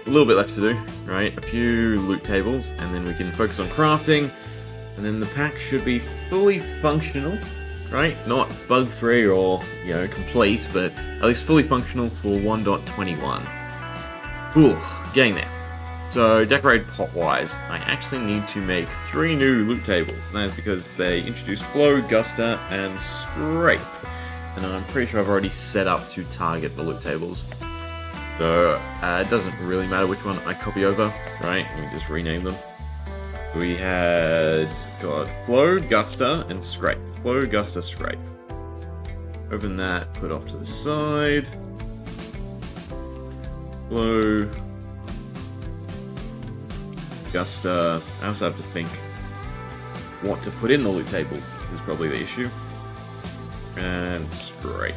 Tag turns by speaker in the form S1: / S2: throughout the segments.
S1: a little bit left to do, right? A few loot tables, and then we can focus on crafting, and then the pack should be fully functional, right? Not bug-free or, you know, complete, but at least fully functional for 1.21. Ooh, getting there. So, decorate pot-wise, I actually need to make 3 new loot tables, and that is because they introduced Klloo, Guster, and Scrape. And I'm pretty sure I've already set up to target the loot tables. So, it doesn't really matter which one I copy over, right? Let me just rename them. We had, Klloo, Guster, and Scrape. Klloo, Guster, Scrape. Open that, put off to the side. Klloo, Guster. I also have to think what to put in the loot tables is probably the issue. And Scrape.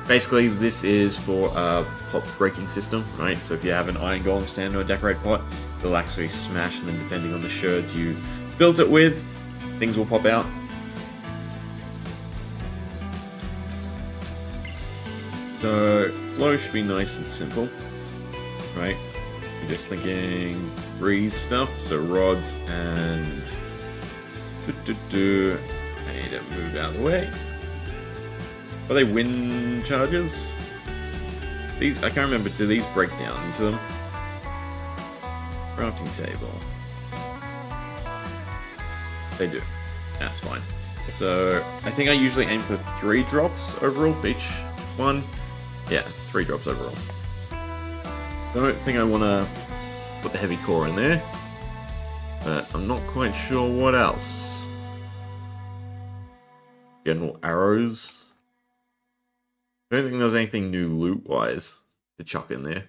S1: Basically, this is for a pot breaking system, right? So if you have an iron golem stand or a decorate pot, it'll actually smash, and then depending on the sherds you built it with, things will pop out. So, flow should be nice and simple, right? You're just thinking breeze stuff, so rods and... I need to move out of the way. Are they wind charges? These, I can't remember, do these break down into them? Crafting table. They do. That's fine. So, I think I usually aim for 3 drops overall each one. Yeah, 3 drops overall. I don't think I want to put the heavy core in there, but I'm not quite sure what else. General arrows. I don't think there's anything new loot-wise to chuck in there.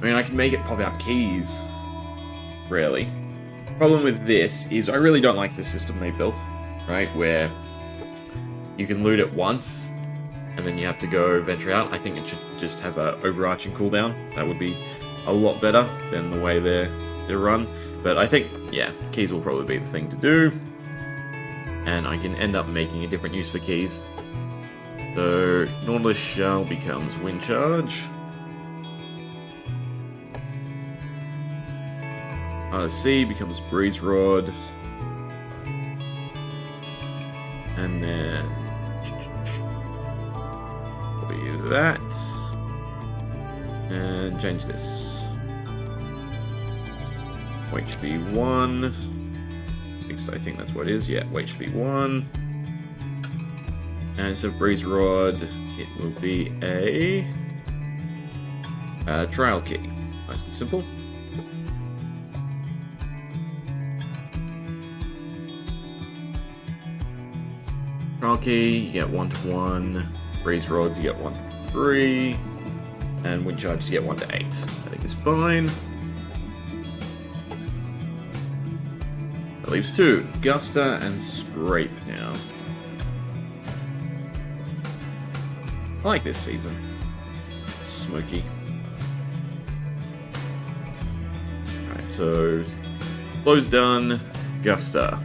S1: I mean, I can make it pop out keys. Rarely. Problem with this is I really don't like the system they built, right? Where you can loot it once, and then you have to go venture out. I think it should just have an overarching cooldown. That would be a lot better than the way they're run. But I think, yeah, keys will probably be the thing to do. And I can end up making a different use for keys. So, Nautilus Shell becomes Wind Charge. C becomes Breeze Rod. And then... copy that. And change this. HB1. At least I think that's what it is. Yeah, HB1. And instead of Breeze Rod, it will be a trial key. Nice and simple. Trial key, you get 1 to 1. Breeze Rods, you get 1 to 3. And Wind Charge, you get 1 to 8. I think is fine. That leaves 2. Guster and Scrape now. I like this season. Smoky. Alright, so... Klloo's done. Guster.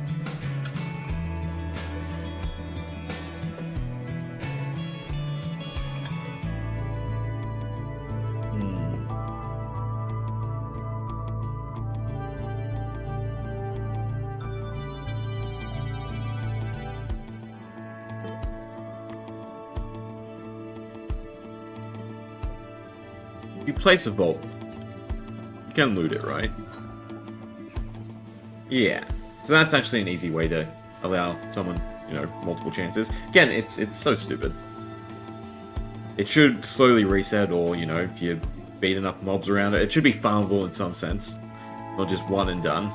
S1: You place a vault, you can loot it, right? Yeah. So that's actually an easy way to allow someone, you know, multiple chances. Again, it's so stupid. It should slowly reset, or, you know, if you beat enough mobs around it, it should be farmable in some sense. Not just one and done.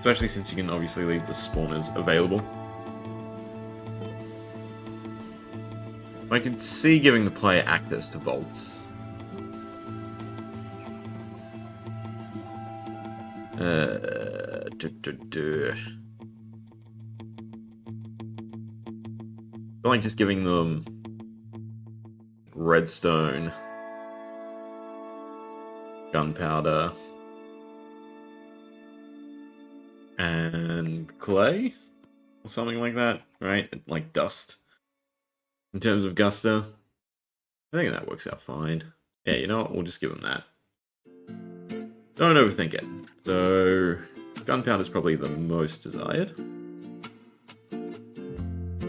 S1: Especially since you can obviously leave the spawners available. I can see giving the player access to vaults. I like just giving them redstone, gunpowder, and clay, or something like that, right? Like dust. In terms of gusto, I think that works out fine. Yeah, you know what? We'll just give them that. Don't overthink it. So, gunpowder is probably the most desired.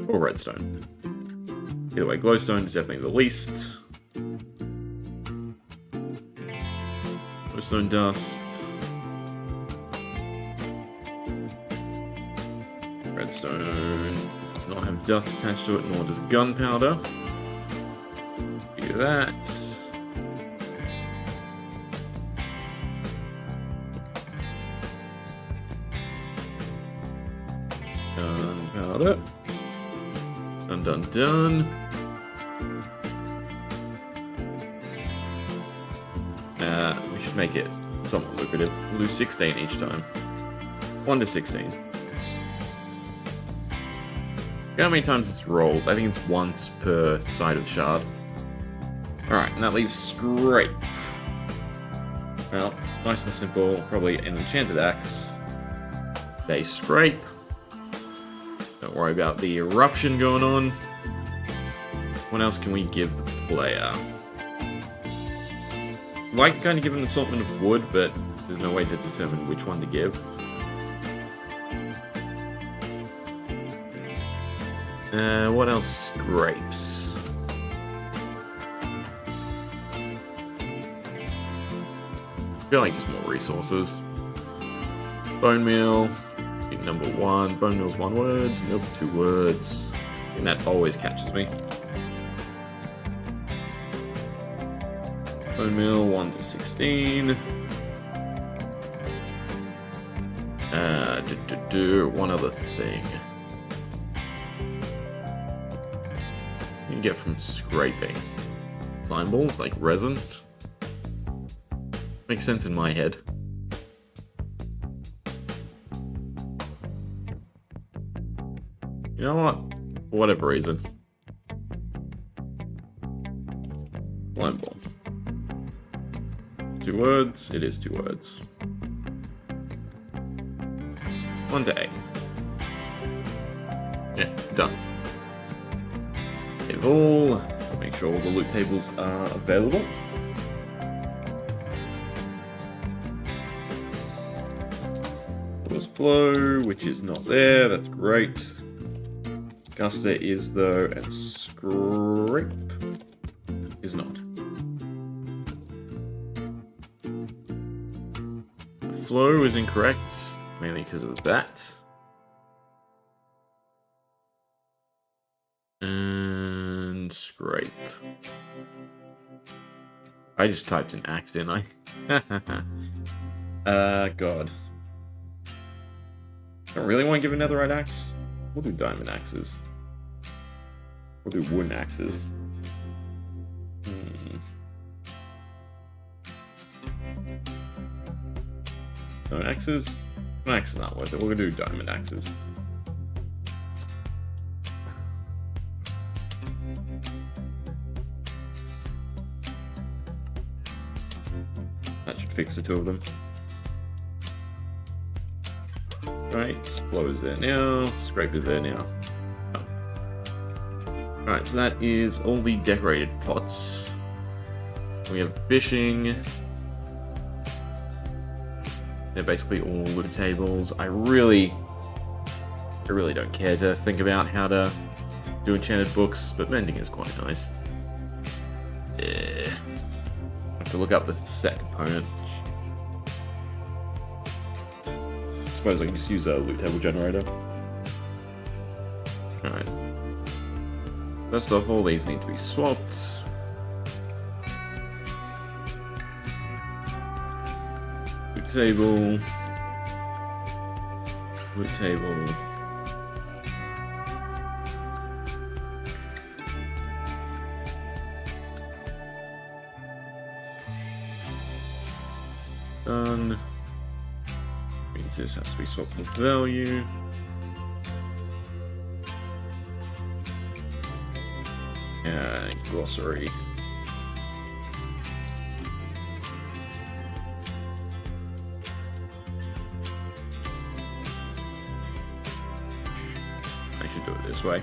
S1: Or redstone. Either way, glowstone is definitely the least. Glowstone dust. Redstone does not have dust attached to it, nor does gunpowder. Do that. Gunpowder. Done, done, done. We should make it somewhat lucrative. We'll do 16 each time. 1 to 16. How many times this rolls? I think it's once per side of the shard. Alright, and that leaves scrape. Well, nice and simple. Probably an enchanted axe. They scrape. Don't worry about the eruption going on. What else can we give the player? I'd like to kind of give an assortment of wood, but there's no way to determine which one to give. What else scrapes? I feel like just more resources. Bone meal, number 1. Bone meal's 1 word, milk 2 words. And that always catches me. Bone meal 1 to 16. One other thing. You can get from scraping. Slime balls, like resin. Makes sense in my head. You know what? For whatever reason. Slime ball. 2 words. It is 2 words. 1 to 8. Yeah, done. Save all. Make sure all the loot tables are available. There's flow, which is not there. That's great. Guster is though, and scrape is not. Flow is incorrect, mainly because of that. And scrape. I just typed an axe, didn't I? God. I really want to give a netherite axe. We'll do diamond axes. We'll do wooden axes. Diamond axes? Axe is not worth it. We're gonna do diamond axes. That should fix the 2 of them. Right, flow is there now, scrape is there now. Oh. Alright, so that is all the decorated pots. We have fishing. They're basically all loot tables. I really don't care to think about how to do enchanted books, but mending is quite nice. Yeah. I have to look up the set component. I suppose I can just use a loot table generator. Alright. First off, all these need to be swapped. Loot table. Loot table. Done. Means this has to be swapped with value. Glossary. I should do it this way.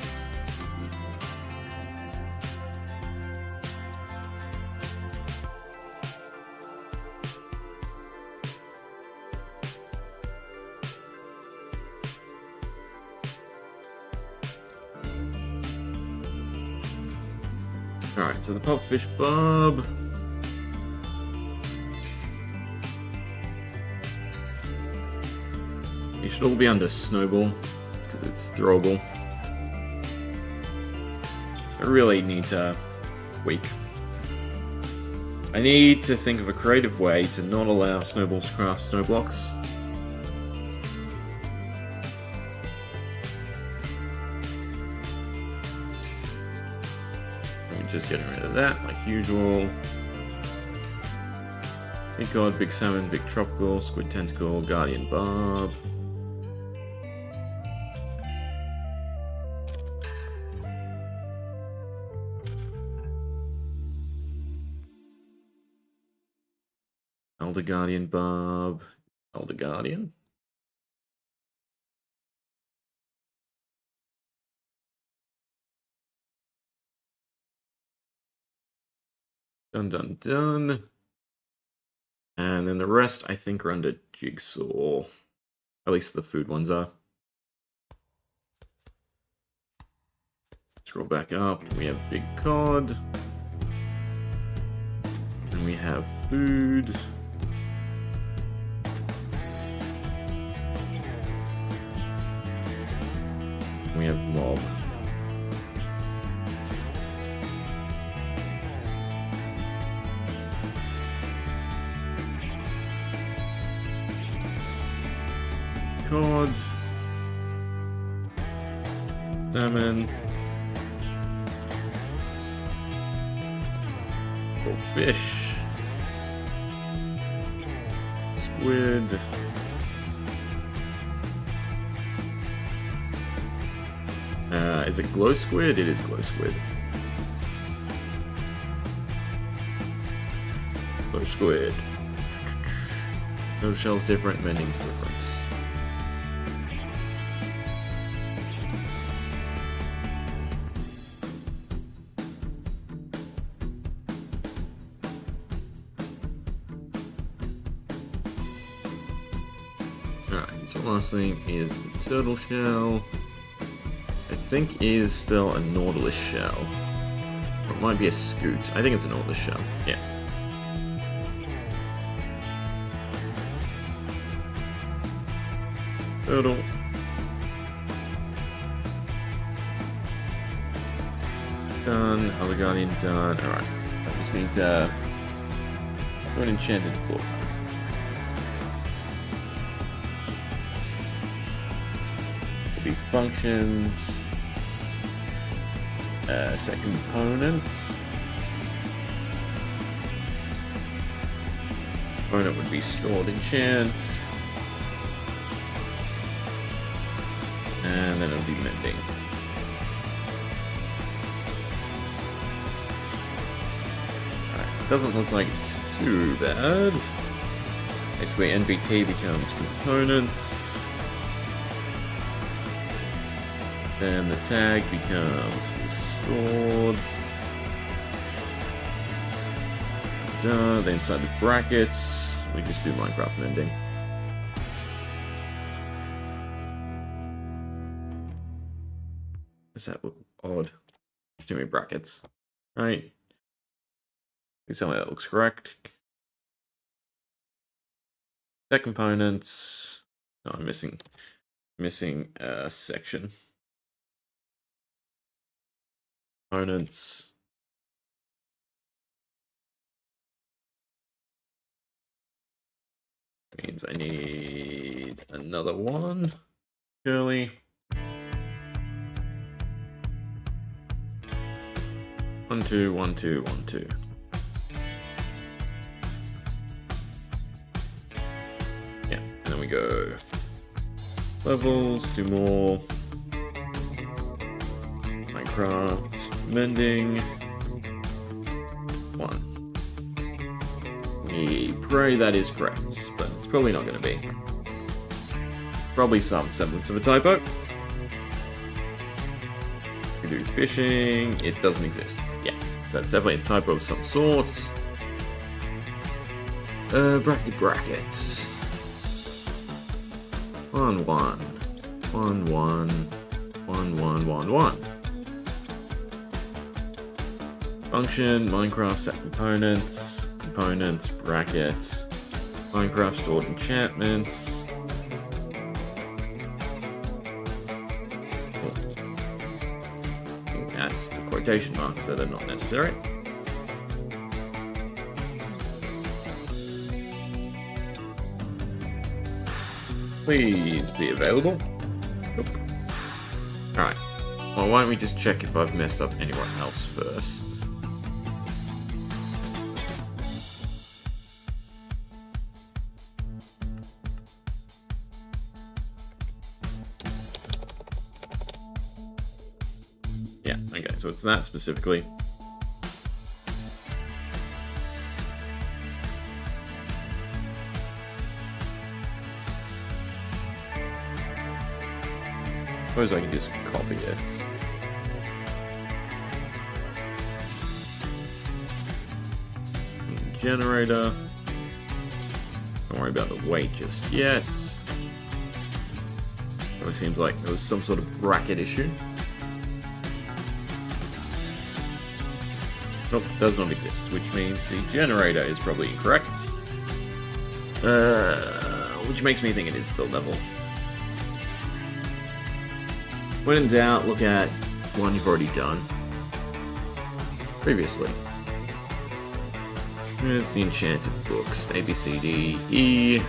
S1: Alright, so the pupfish bob. You should all be under Snowball, because it's throwable. I really need to tweak. I need to think of a creative way to not allow Snowballs to craft snow blocks. I'm just getting rid of that, like usual. Big cod, big salmon, big tropical, squid tentacle, guardian barb. Elder Guardian Barb. Elder Guardian. Done, done, done. And then the rest, I think, are under Jigsaw. At least the food ones are. Scroll back up. We have Big Cod. And we have food. We have mob. Cod. Salmon. Fish. Squid. Is it glow squid? It is glow squid. Glow squid. No shell's different, mending's different. Alright, so last thing is the turtle shell. I think is still a Nautilus shell. Or it might be a Scoot. I think it's a Nautilus shell. Yeah. Turtle. Done. Elder Guardian done. Alright. I just need to do an enchanted book. Be functions. Set component. Component would be stored enchant. And then it would be mending. Alright, doesn't look like it's too bad. Basically NBT becomes components. Then the tag becomes the stored. Then inside the brackets, we just do Minecraft mending. Does that look odd? Just too many brackets, right? Please tell me that looks correct. Set components. No, I'm missing a section. Components. Means I need another one. Curly. 1, 2, 1, 2, 1, 2. Yeah, and then we go levels, 2 more. Minecraft, mending, 1. We pray that is correct, but it's probably not going to be. Probably some semblance of a typo. We do fishing. It doesn't exist. Yeah, that's definitely a typo of some sort. Brackets. 1 1 1 1 1 1 1 1. Function Minecraft set components brackets Minecraft stored enchantments. That's the quotation marks that are not necessary. Please be available. Nope. Alright. Well, why don't we just check if I've messed up anyone else first. Yeah, okay, so it's that specifically. Suppose I can just copy it. Generator. Don't worry about the weight just yet. It seems like there was some sort of bracket issue. Nope, does not exist, which means the generator is probably incorrect. Which makes me think it is the level. When in doubt, look at one you've already done previously. It's the enchanted books. A, B, C, D, E.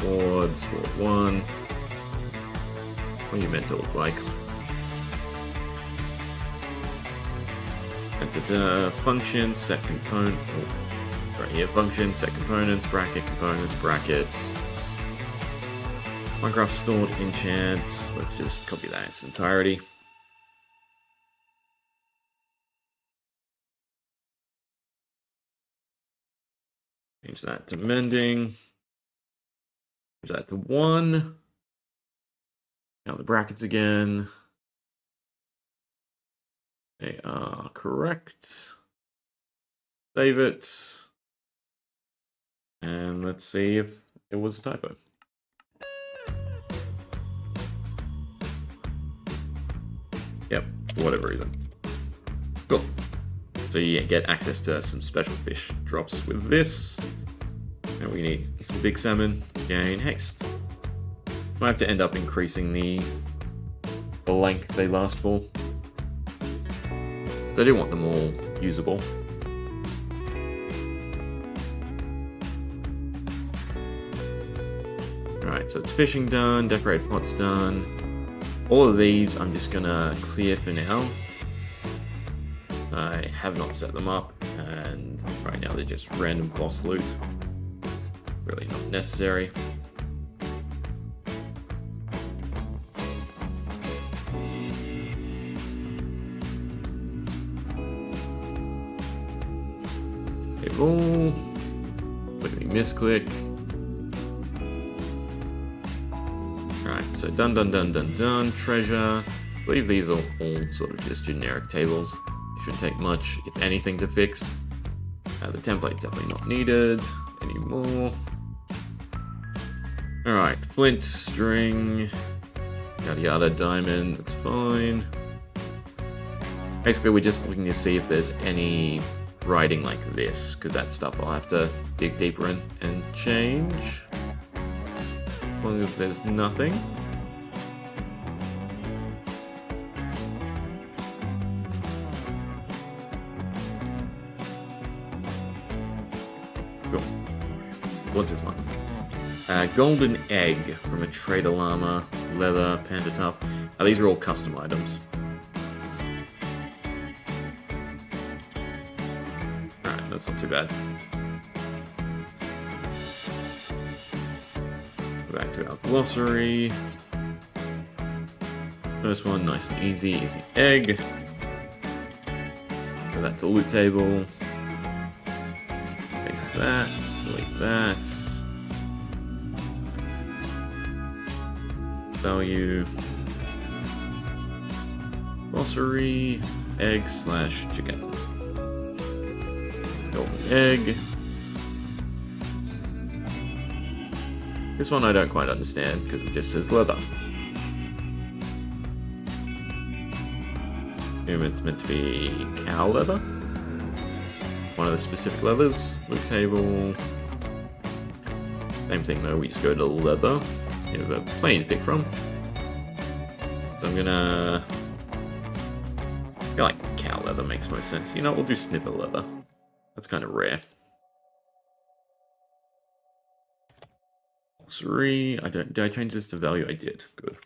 S1: Boards, Ward 1. What are you meant to look like? Function, set component. Oh, right here, function, set components, brackets. Minecraft stored enchants. Let's just copy that in its entirety. Change that to mending. Change that to 1. Now the brackets again. They are correct. Save it. And let's see if it was a typo. Yep, for whatever reason. Cool. So you get access to some special fish drops with this. And we need some big salmon, gain haste. Might have to end up increasing the length they last for. So I do want them all usable. Alright, so it's fishing done, decorated pots done. All of these I'm just gonna clear for now. I have not set them up, and right now they're just random boss loot. Really not necessary. Okay, all. Look at me misclick. Alright, so done. Treasure. I believe these are all sort of just generic tables. It shouldn't take much, if anything, to fix. The template's definitely not needed anymore. Alright, flint, string, yada yada, diamond, that's fine. Basically, we're just looking to see if there's any writing like this, because that stuff I'll have to dig deeper in and change. As long as there's nothing. Cool. What's this one? Golden egg from a trader llama, leather, panda tuff. These are all custom items. Alright, that's not too bad. Back to our glossary. First one, nice and easy egg. Go that to loot table. Paste that, delete that. Value. Grocery, egg slash chicken. Let's go with egg. This one I don't quite understand because it just says leather. Assume it's meant to be cow leather. One of the specific leathers. Loot table. Same thing though, we just go to leather. You have plenty to pick from. So I'm gonna... I feel like cow leather makes most sense. You know, we'll do sniffer leather. That's kind of rare. 3. Did I change this to value? I did. Good.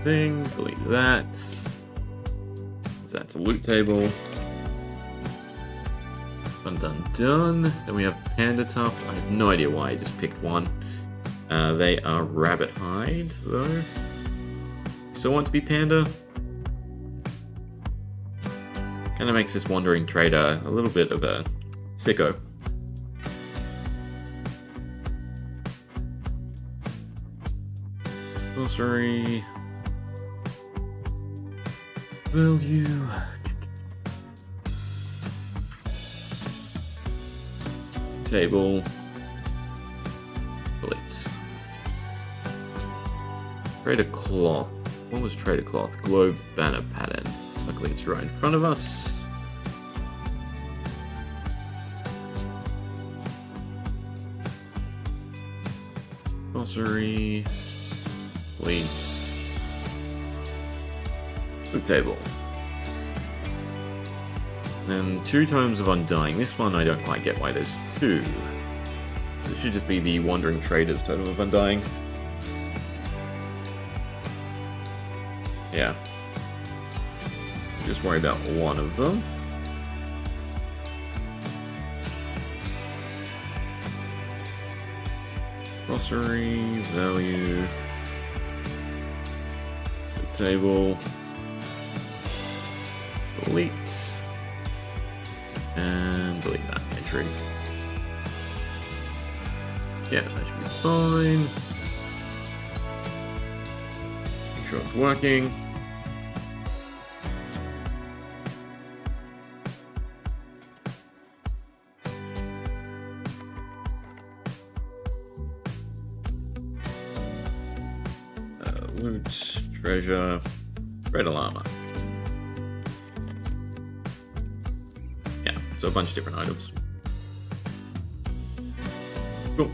S1: Thing. Delete that. That's a loot table. Done. Then we have panda tuft. I have no idea why I just picked one. They are rabbit hide, though. Still want to be panda. Kind of makes this wandering trader a little bit of a sicko. Grocery. Value. Table. Delete. Trader cloth. What was trader cloth? Globe banner pattern. Luckily it's right in front of us. Grocery. Delete. Loot table. And 2 tomes of Undying. This one I don't quite get why there's 2. This should just be the Wandering Trader's totem of Undying. Yeah. Just worry about one of them. Grocery, value, loot table, delete. And delete that entry. Yeah, that should be fine. Make sure it's working. Loot, treasure, red llama. So a bunch of different items. Cool.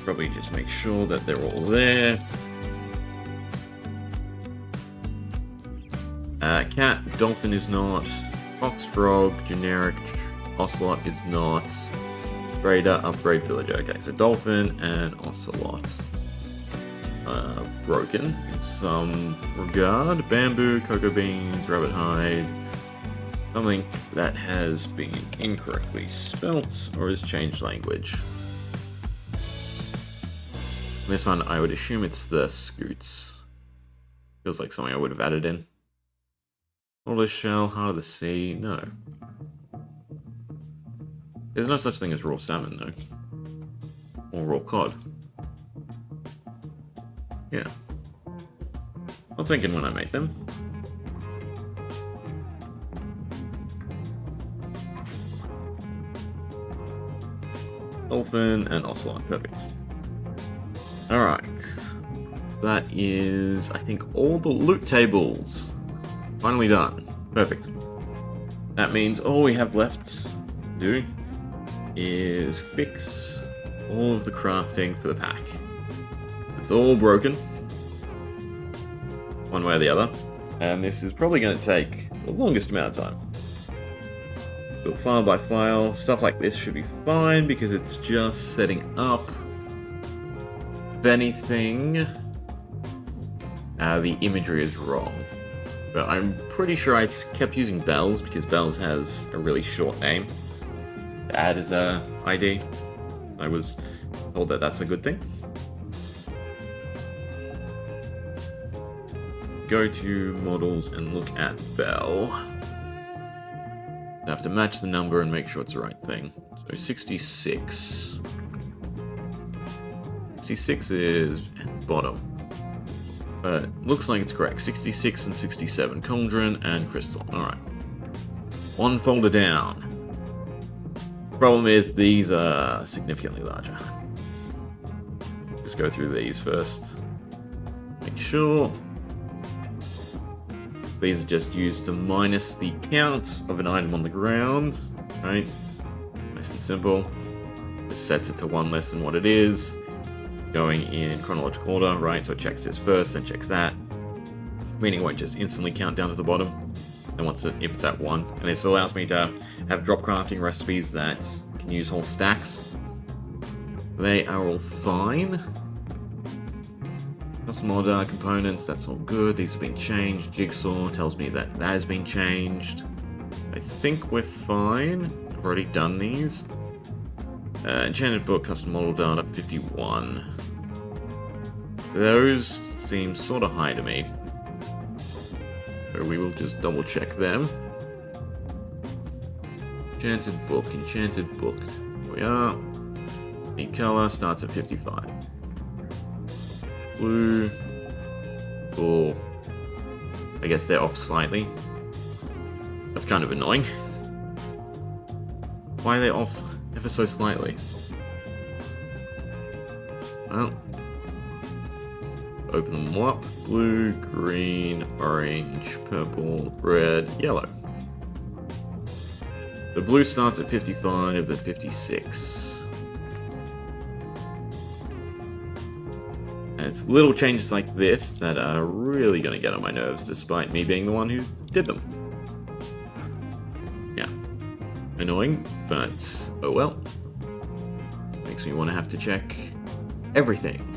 S1: Probably just make sure that they're all there. Cat, dolphin is not. Fox, frog, generic, ocelot is not. Trader, upgrade, villager. Okay, so dolphin and ocelot. Broken in some regard. Bamboo, cocoa beans, rabbit hide. Something that has been incorrectly spelt or has changed language. This one, I would assume it's the scoots. Feels like something I would have added in. Tortoise shell, heart of the sea, no. There's no such thing as raw salmon, though. Or raw cod. Yeah. I'm thinking when I made them. Dolphin and ocelot, perfect. Alright. That is, I think, all the loot tables. Finally done. Perfect. That means all we have left to do is fix all of the crafting for the pack. It's all broken, one way or the other, and this is probably going to take the longest amount of time. Build file by file, stuff like this should be fine because it's just setting up. If anything, the imagery is wrong. But I'm pretty sure I kept using Bells because Bells has a really short name to add as a ID. I was told that that's a good thing. Go to models and look at Bell. I have to match the number and make sure it's the right thing. So 66. 66 is at the bottom. But looks like it's correct. 66 and 67. Cauldron and Crystal. Alright. One folder down. Problem is, these are significantly larger. Just go through these first. Make sure. These are just used to minus the count of an item on the ground. Right? Nice and simple. Just sets it to one less than what it is. Going in chronological order, right? So it checks this first, then checks that. Meaning it won't just instantly count down to the bottom. And once if it's at 1. And this allows me to have drop crafting recipes that can use whole stacks. They are all fine. Custom order components, that's all good. These have been changed. Jigsaw tells me that that has been changed. I think we're fine. I've already done these. Enchanted book, custom model data, 51. Those seem sort of high to me. So we will just double check them. Enchanted book. Here we are. Neat color starts at 55. Blue. Cool. I guess they're off slightly. That's kind of annoying. Why are they off ever so slightly? Well, open them up. Blue, green, orange, purple, red, yellow. The blue starts at 55, then 56. And it's little changes like this that are really going to get on my nerves, despite me being the one who did them. Yeah. Annoying, but oh well. Makes me want to have to check everything.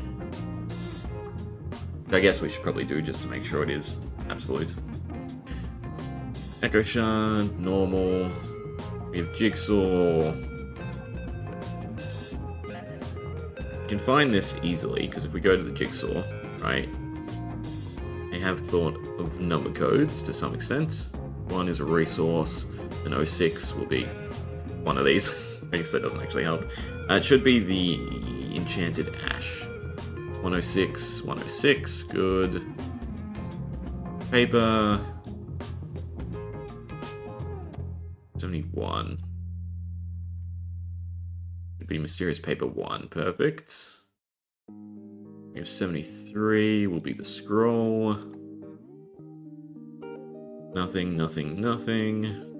S1: I guess we should probably do just to make sure it is absolute. Echo Shard, normal. We have Jigsaw. You can find this easily, because if we go to the Jigsaw, right, I have thought of number codes to some extent. One is a resource, and 06 will be one of these. I guess that doesn't actually help. It should be the Enchanted Ash. 106, 106, good. Paper. 71. Would be Mysterious Paper 1, perfect. We have 73, will be the scroll. Nothing, nothing, nothing.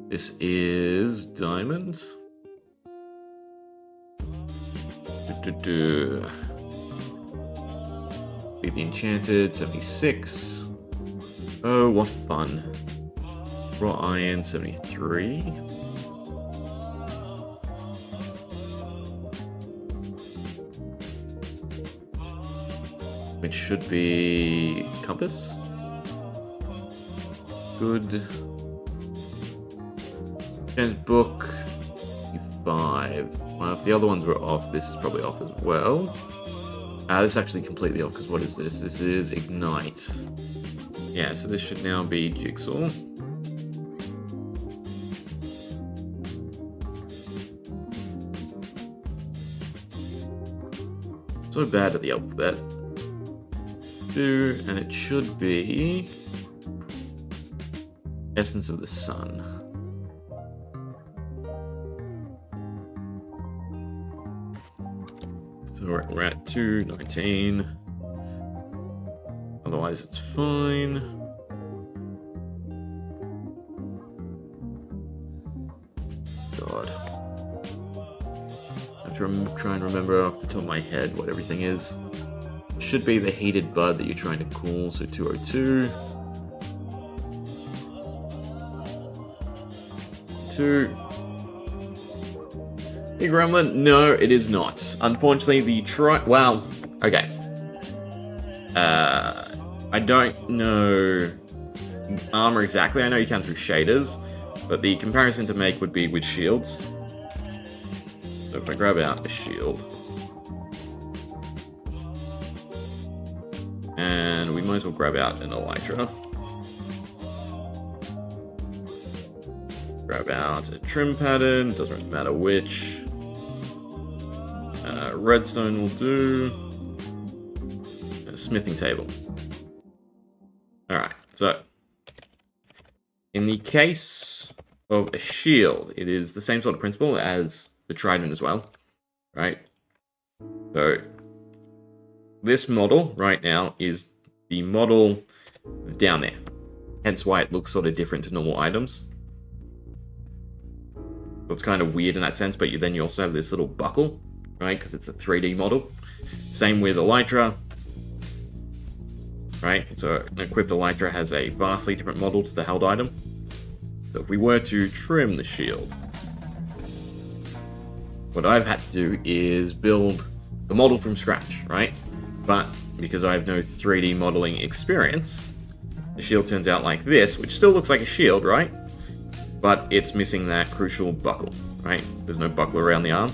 S1: This is diamond. Be the Enchanted, 76. Oh, what fun. Raw Iron, 73. Which should be Compass. Good. And book, 5. Well, if the other ones were off, this is probably off as well. This is actually completely off, because what is this? This is Ignite. Yeah, so this should now be Jigsaw. So bad at the alphabet. And it should be Essence of the Sun. So we're at 219. Otherwise, it's fine. God. I have to try and remember off the top of my head what everything is. Should be the heated bud that you're trying to cool, so 202. 2. Hey Gremlin, no, it is not. Unfortunately, well, okay. I don't know armor exactly. I know you can through shaders, but the comparison to make would be with shields. So if I grab out a shield, and we might as well grab out an elytra. Grab out a trim pattern, doesn't really matter which. Redstone will do. A smithing table. Alright, so in the case of a shield, it is the same sort of principle as the trident as well, right? So this model right now is the model down there, hence why it looks sort of different to normal items. So it's kind of weird in that sense, but then you also have this little buckle, right? Because it's a 3D model. Same with Elytra. Right, so an equipped Elytra has a vastly different model to the held item. So if we were to trim the shield, what I've had to do is build the model from scratch, right? But because I have no 3D modeling experience, the shield turns out like this, which still looks like a shield, right? But it's missing that crucial buckle, right? There's no buckle around the arm.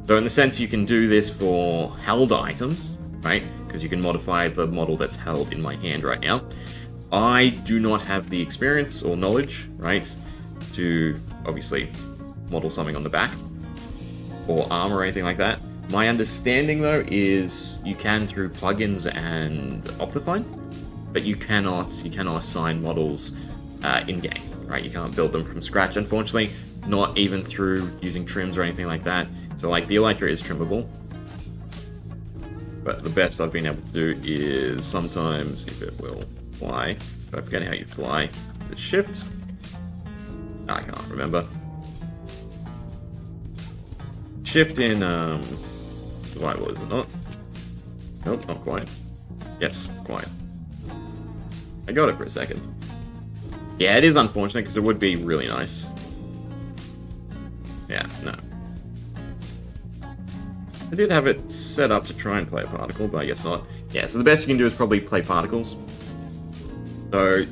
S1: So in the sense you can do this for held items, right? Because you can modify the model that's held in my hand right now. I do not have the experience or knowledge, right, to obviously model something on the back or armor or anything like that. My understanding, though, is you can through plugins and Optifine, but you cannot assign models in-game, right? You can't build them from scratch, unfortunately, not even through using trims or anything like that. So, like, the Elytra is trimmable. But the best I've been able to do is sometimes, if it will fly, if I forget how you fly, is it shift? I can't remember. Shift in, survival, is it not? Nope, not quite. Yes, quite. I got it for a second. Yeah, it is unfortunate because it would be really nice. Yeah, no. I did have it set up to try and play a particle, but I guess not. Yeah, so the best you can do is probably play particles. So,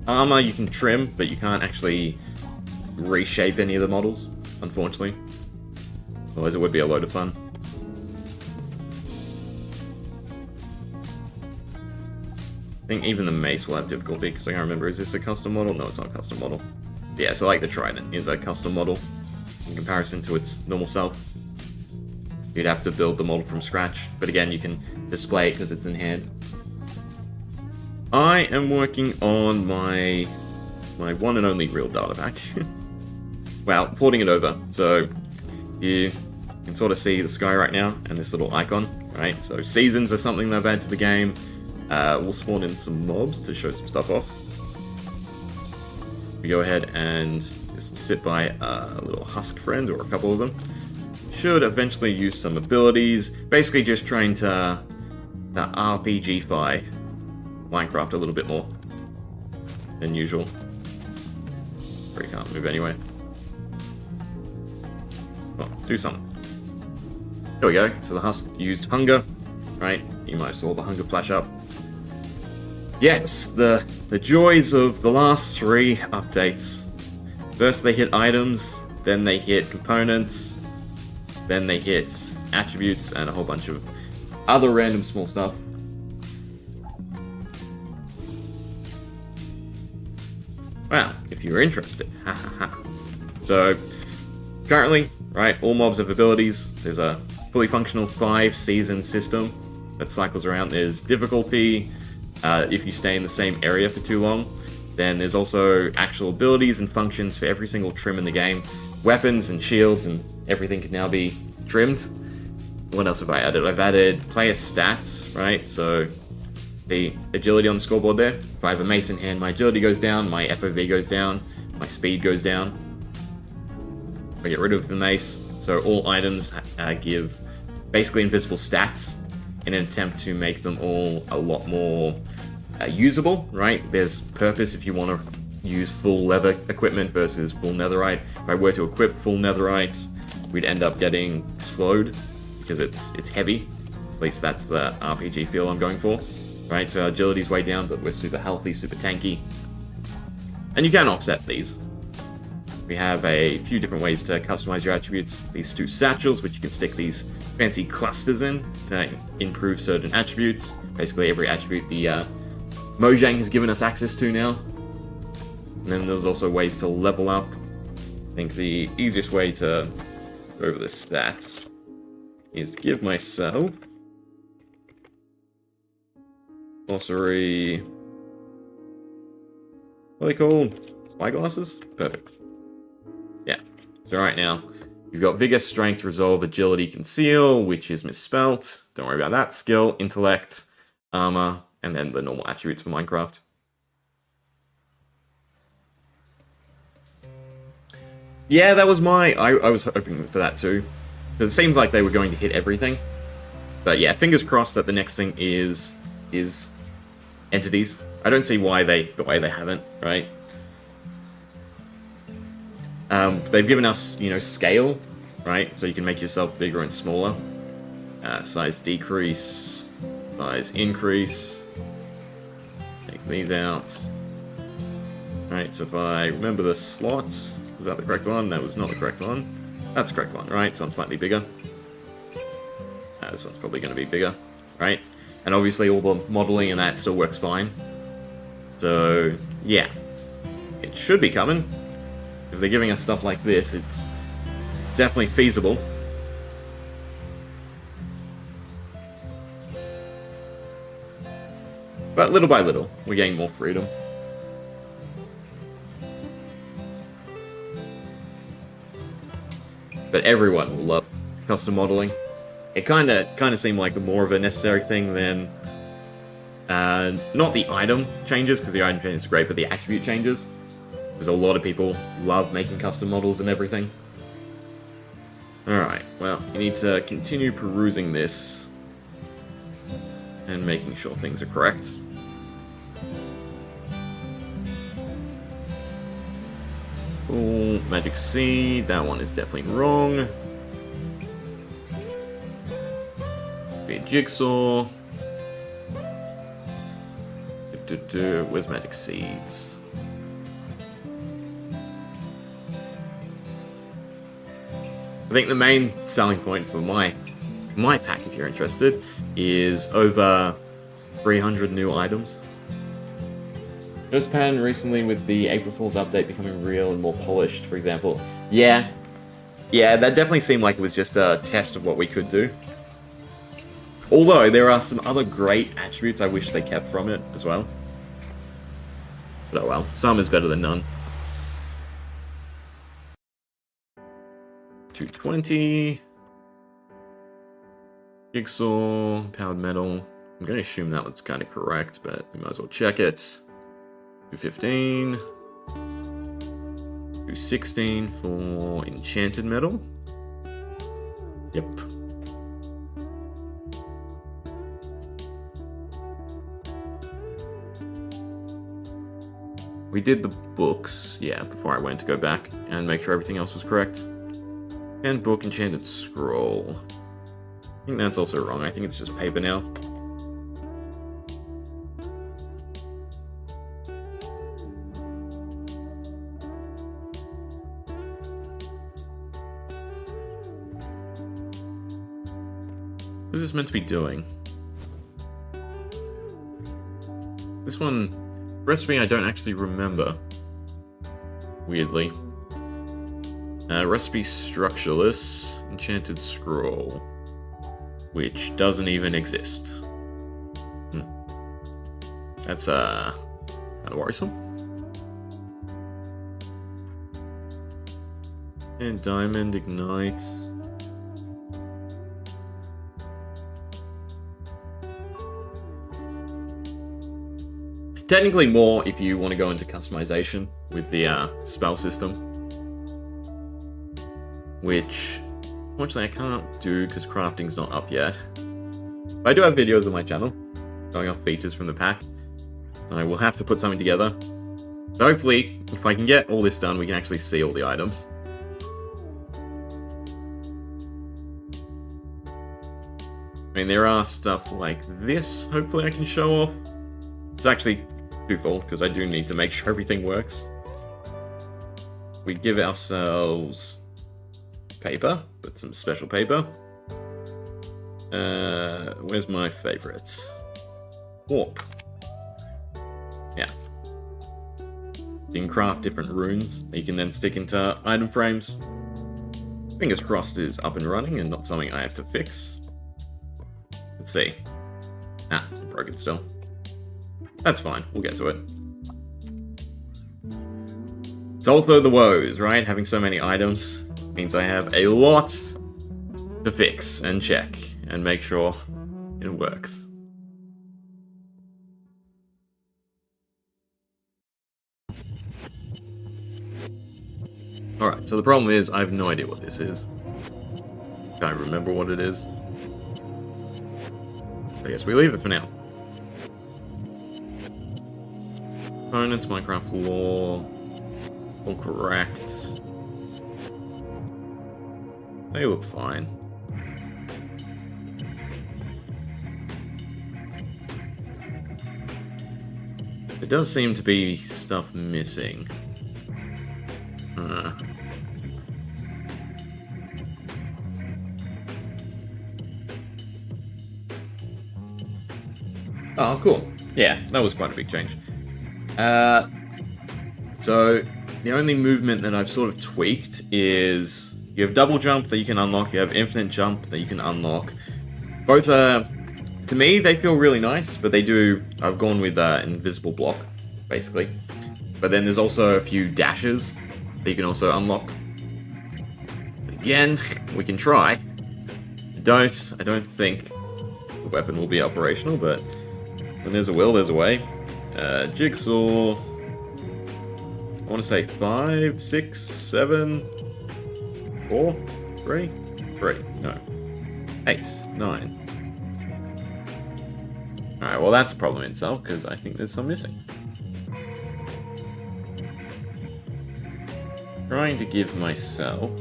S1: armor you can trim, but you can't actually reshape any of the models, unfortunately. Otherwise it would be a load of fun. I think even the mace will have difficulty, because I can't remember, is this a custom model? No, it's not a custom model. Yeah, so like the trident is a custom model in comparison to its normal self. You'd have to build the model from scratch, but again, you can display it because it's in hand. I am working on my one and only real data pack. Well, porting it over. So you can sort of see the sky right now and this little icon, right? So seasons are something that I've added to the game. We'll spawn in some mobs to show some stuff off. We go ahead and just sit by a little husk friend or a couple of them. Should eventually use some abilities. Basically just trying to RPG-fy Minecraft a little bit more than usual. But you can't move anyway. Well, do something. There we go. So the husk used hunger, right? You might have saw the hunger flash up. Yes, the joys of the last 3 updates. First they hit items, then they hit components, then they hit attributes and a whole bunch of other random small stuff. Well, if you're interested. So, currently, right, all mobs have abilities. There's a fully functional 5-season system that cycles around. There's difficulty if you stay in the same area for too long. Then there's also actual abilities and functions for every single trim in the game. Weapons and shields and everything can now be trimmed. What else have I added? I've added player stats, right? So the agility on the scoreboard there. If I have a mace in hand, my agility goes down, my FOV goes down, my speed goes down. I get rid of the mace. So all items give basically invisible stats in an attempt to make them all a lot more usable, right? There's purpose if you want to use full leather equipment versus full netherite. If I were to equip full netherites, we'd end up getting slowed because it's heavy. At least that's the RPG feel I'm going for, right? So our agility's way down, but we're super healthy, super tanky. And you can offset these. We have a few different ways to customize your attributes. These 2 satchels, which you can stick these fancy clusters in to improve certain attributes. Basically every attribute the Mojang has given us access to now. And then there's also ways to level up. I think the easiest way to go over the stats is to give myself sorcery. What are they called? Spyglasses? Perfect. Yeah. So right now, you've got Vigor, Strength, Resolve, Agility, Conceal, which is misspelt. Don't worry about that. Skill, Intellect, Armor, and then the normal attributes for Minecraft. Yeah, that was I was hoping for that too. Because it seems like they were going to hit everything. But yeah, fingers crossed that the next thing is entities. I don't see why they haven't, right? They've given us, scale, right? So you can make yourself bigger and smaller. Size decrease, size increase. Take these out. Right, so if I remember the slots, was that the correct one? That was not the correct one. That's the correct one, right? So I'm slightly bigger. This one's probably going to be bigger, right? And obviously all the modeling and that still works fine. So, yeah. It should be coming. If they're giving us stuff like this, it's definitely feasible. But little by little, we're getting more freedom. But everyone will love custom modeling. It kind of seemed like more of a necessary thing than not the item changes, because the item change is great, but the attribute changes. Because a lot of people love making custom models and everything. Alright, well, you need to continue perusing this and making sure things are correct. Cool, Magic Seed, that one is definitely wrong. Be a Jigsaw. Where's Magic Seeds? I think the main selling point for my pack, if you're interested, is over 300 new items. Noticed a pattern recently with the April Fool's update becoming real and more polished, for example. Yeah, that definitely seemed like it was just a test of what we could do. Although, there are some other great attributes I wish they kept from it as well. But oh well, some is better than none. 220. Jigsaw, powered metal. I'm going to assume that one's kind of correct, but we might as well check it. 215. 216 for enchanted metal. Yep. We did the books, yeah, before I went to go back and make sure everything else was correct. And book, enchanted scroll. I think that's also wrong. I think it's just paper now. What is this meant to be doing? This one, recipe I don't actually remember. Weirdly. Recipe structureless, enchanted scroll, which doesn't even exist. That's kind of worrisome. And diamond ignite. Technically more if you want to go into customization with the spell system. Which, unfortunately, I can't do because crafting's not up yet. But I do have videos on my channel showing off features from the pack. I will have to put something together. So hopefully, if I can get all this done, we can actually see all the items. I mean, there are stuff like this, hopefully I can show off. It's actually twofold, because I do need to make sure everything works. We give ourselves paper, but some special paper. Where's my favorite? Warp. Yeah. You can craft different runes that you can then stick into item frames. Fingers crossed is up and running and not something I have to fix. Let's see. Ah, broken still. That's fine, we'll get to it. It's also the woes, right? Having so many items means I have a lot to fix and check and make sure it works. Alright, so the problem is I have no idea what this is. Can't remember what it is. I guess we leave it for now. Components, Minecraft lore, all correct. They look fine. There does seem to be stuff missing. Oh, cool. Yeah, that was quite a big change. So, the only movement that I've sort of tweaked is you have double jump that you can unlock, you have infinite jump that you can unlock. Both are, to me, they feel really nice, but they do, I've gone with invisible block, basically. But then there's also a few dashes that you can also unlock. Again, we can try. I don't think the weapon will be operational, but when there's a will, there's a way. Jigsaw. I want to say 5, 6, 7, 4, 3, no, 8, 9. Alright, well that's a problem in itself, because I think there's some missing. Trying to give myself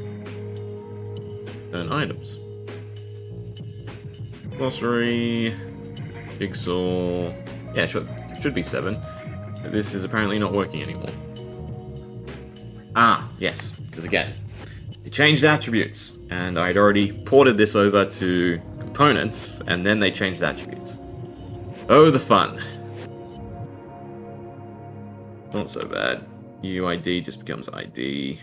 S1: certain items. Glossary, Jigsaw, yeah, should be 7. But this is apparently not working anymore. Ah, yes, because again, they changed attributes, and I'd already ported this over to components, and then they changed attributes. Oh, the fun. Not so bad. UID just becomes ID.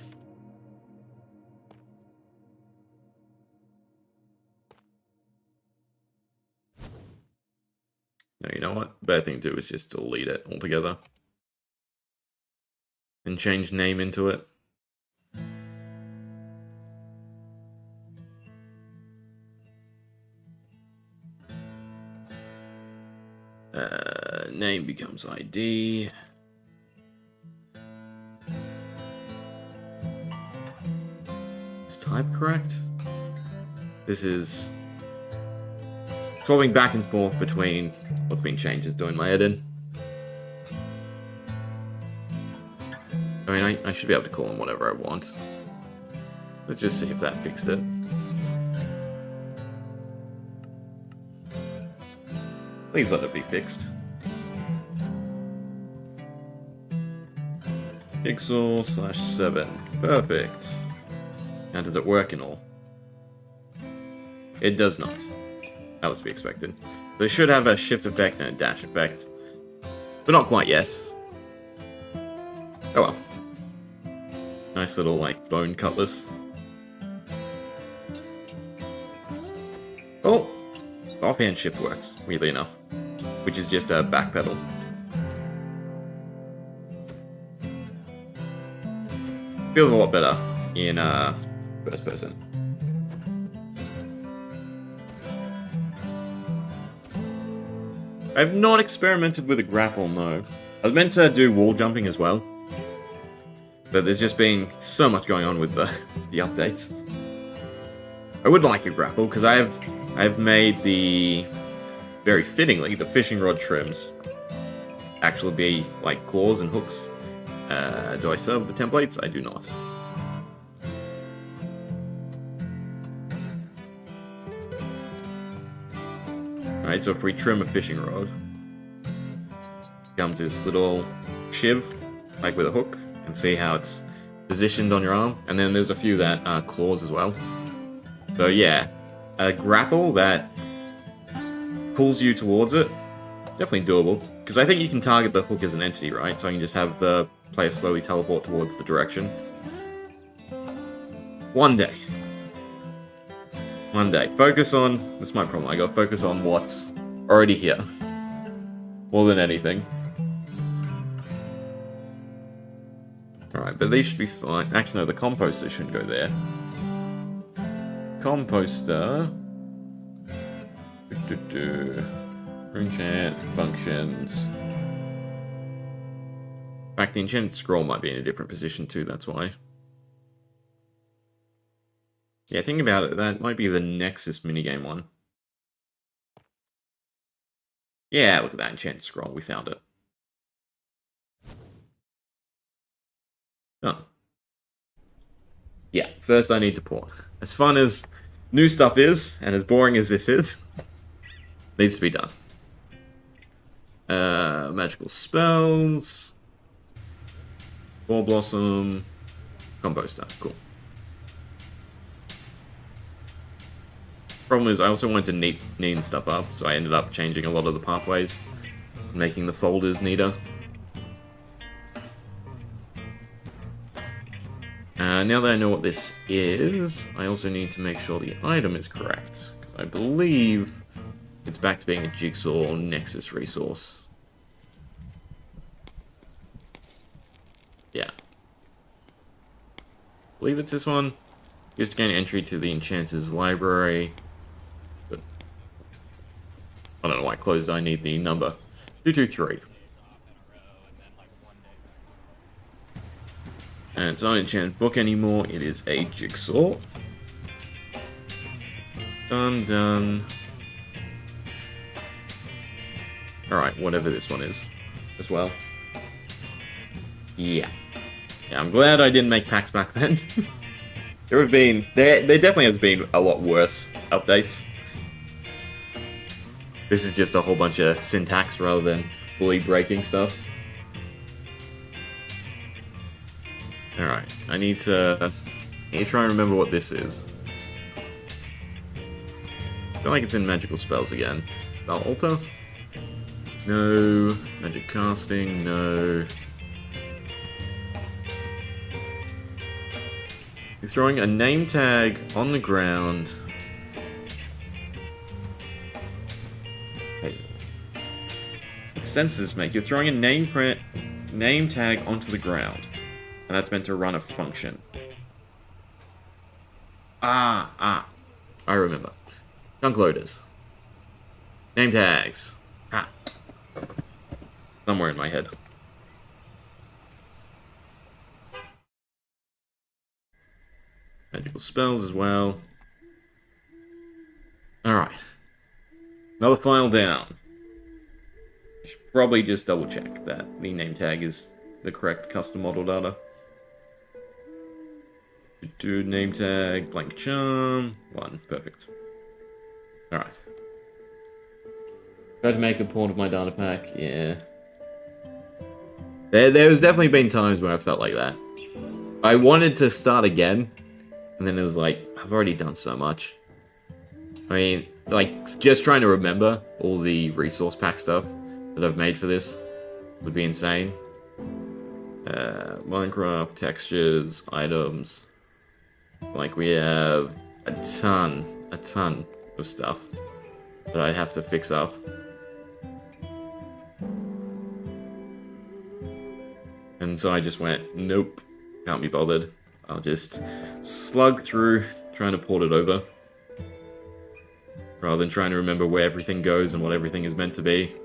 S1: No, you know what? The better thing to do is just delete it altogether. And change name into it. Name becomes ID. Is type correct? This is swapping back and forth between what's been changed is doing my head in. I mean, I should be able to call them whatever I want. Let's just see if that fixed it. Please let it be fixed. Jigsaw /7. Perfect. Now, does it work and all? It does not. That was to be expected. They should have a shift effect and a dash effect. But not quite yet. Oh well. Nice little, like, bone cutlass. Oh! Offhand shift works, weirdly enough. Which is just a back pedal. Feels a lot better in first person. I've not experimented with a grapple, no. I was meant to do wall jumping as well. But there's just been so much going on with the updates. I would like a grapple, because I've made the, very fittingly, the fishing rod trims actually be like claws and hooks. Do I still have the templates? I do not. Alright, so if we trim a fishing rod, comes this little shiv, like with a hook, and see how it's positioned on your arm. And then there's a few that are claws as well. So yeah, a grapple that pulls you towards it, definitely doable. Because I think you can target the hook as an entity, right? So I can just have the player slowly teleport towards the direction. One day. One day. Focus on... That's my problem. I gotta focus on what's already here. More than anything. Alright, but these should be fine. Actually, no, the composter shouldn't go there. Composter... Enchant functions. In fact, the enchanted scroll might be in a different position too, that's why. Yeah, think about it, that might be the Nexus minigame one. Yeah, look at that enchanted scroll, we found it. Oh. Yeah, first I need to port. As fun as new stuff is, and as boring as this is, needs to be done. Magical spells. Ball Blossom. Composter, cool. Problem is, I also wanted to neaten stuff up, so I ended up changing a lot of the pathways, making the folders neater. Now that I know what this is, I also need to make sure the item is correct, because I believe it's back to being a Jigsaw or Nexus resource. Yeah. I believe it's this one. Used to gain entry to the Enchanter's Library. But I don't know why it closed. I need the number. 223. And it's not an enchanted book anymore. It is a Jigsaw. Done. Alright, whatever this one is. As well. Yeah, I'm glad I didn't make packs back then. There definitely has been a lot worse updates. This is just a whole bunch of syntax rather than fully breaking stuff. Alright, I need to try and remember what this is. I feel like it's in magical spells again. Spell altar? No. Magic casting? No. You're throwing a name tag on the ground. Hey. What sense does this make? You're throwing a name tag onto the ground. And that's meant to run a function. I remember. Chunk loaders. Name tags. Somewhere in my head. Magical spells as well. Alright. Another file down. Should probably just double check that the name tag is the correct custom model data. Do name tag, blank charm, 1, perfect. Alright. Tried to make a port of my data pack, yeah. There's definitely been times where I felt like that. I wanted to start again, and then it was like, I've already done so much. I mean, like, just trying to remember all the resource pack stuff that I've made for this would be insane. Minecraft, textures, items. Like, we have a ton of stuff that I have to fix up. And so I just went, nope, can't be bothered. I'll just slug through trying to port it over. Rather than trying to remember where everything goes and what everything is meant to be.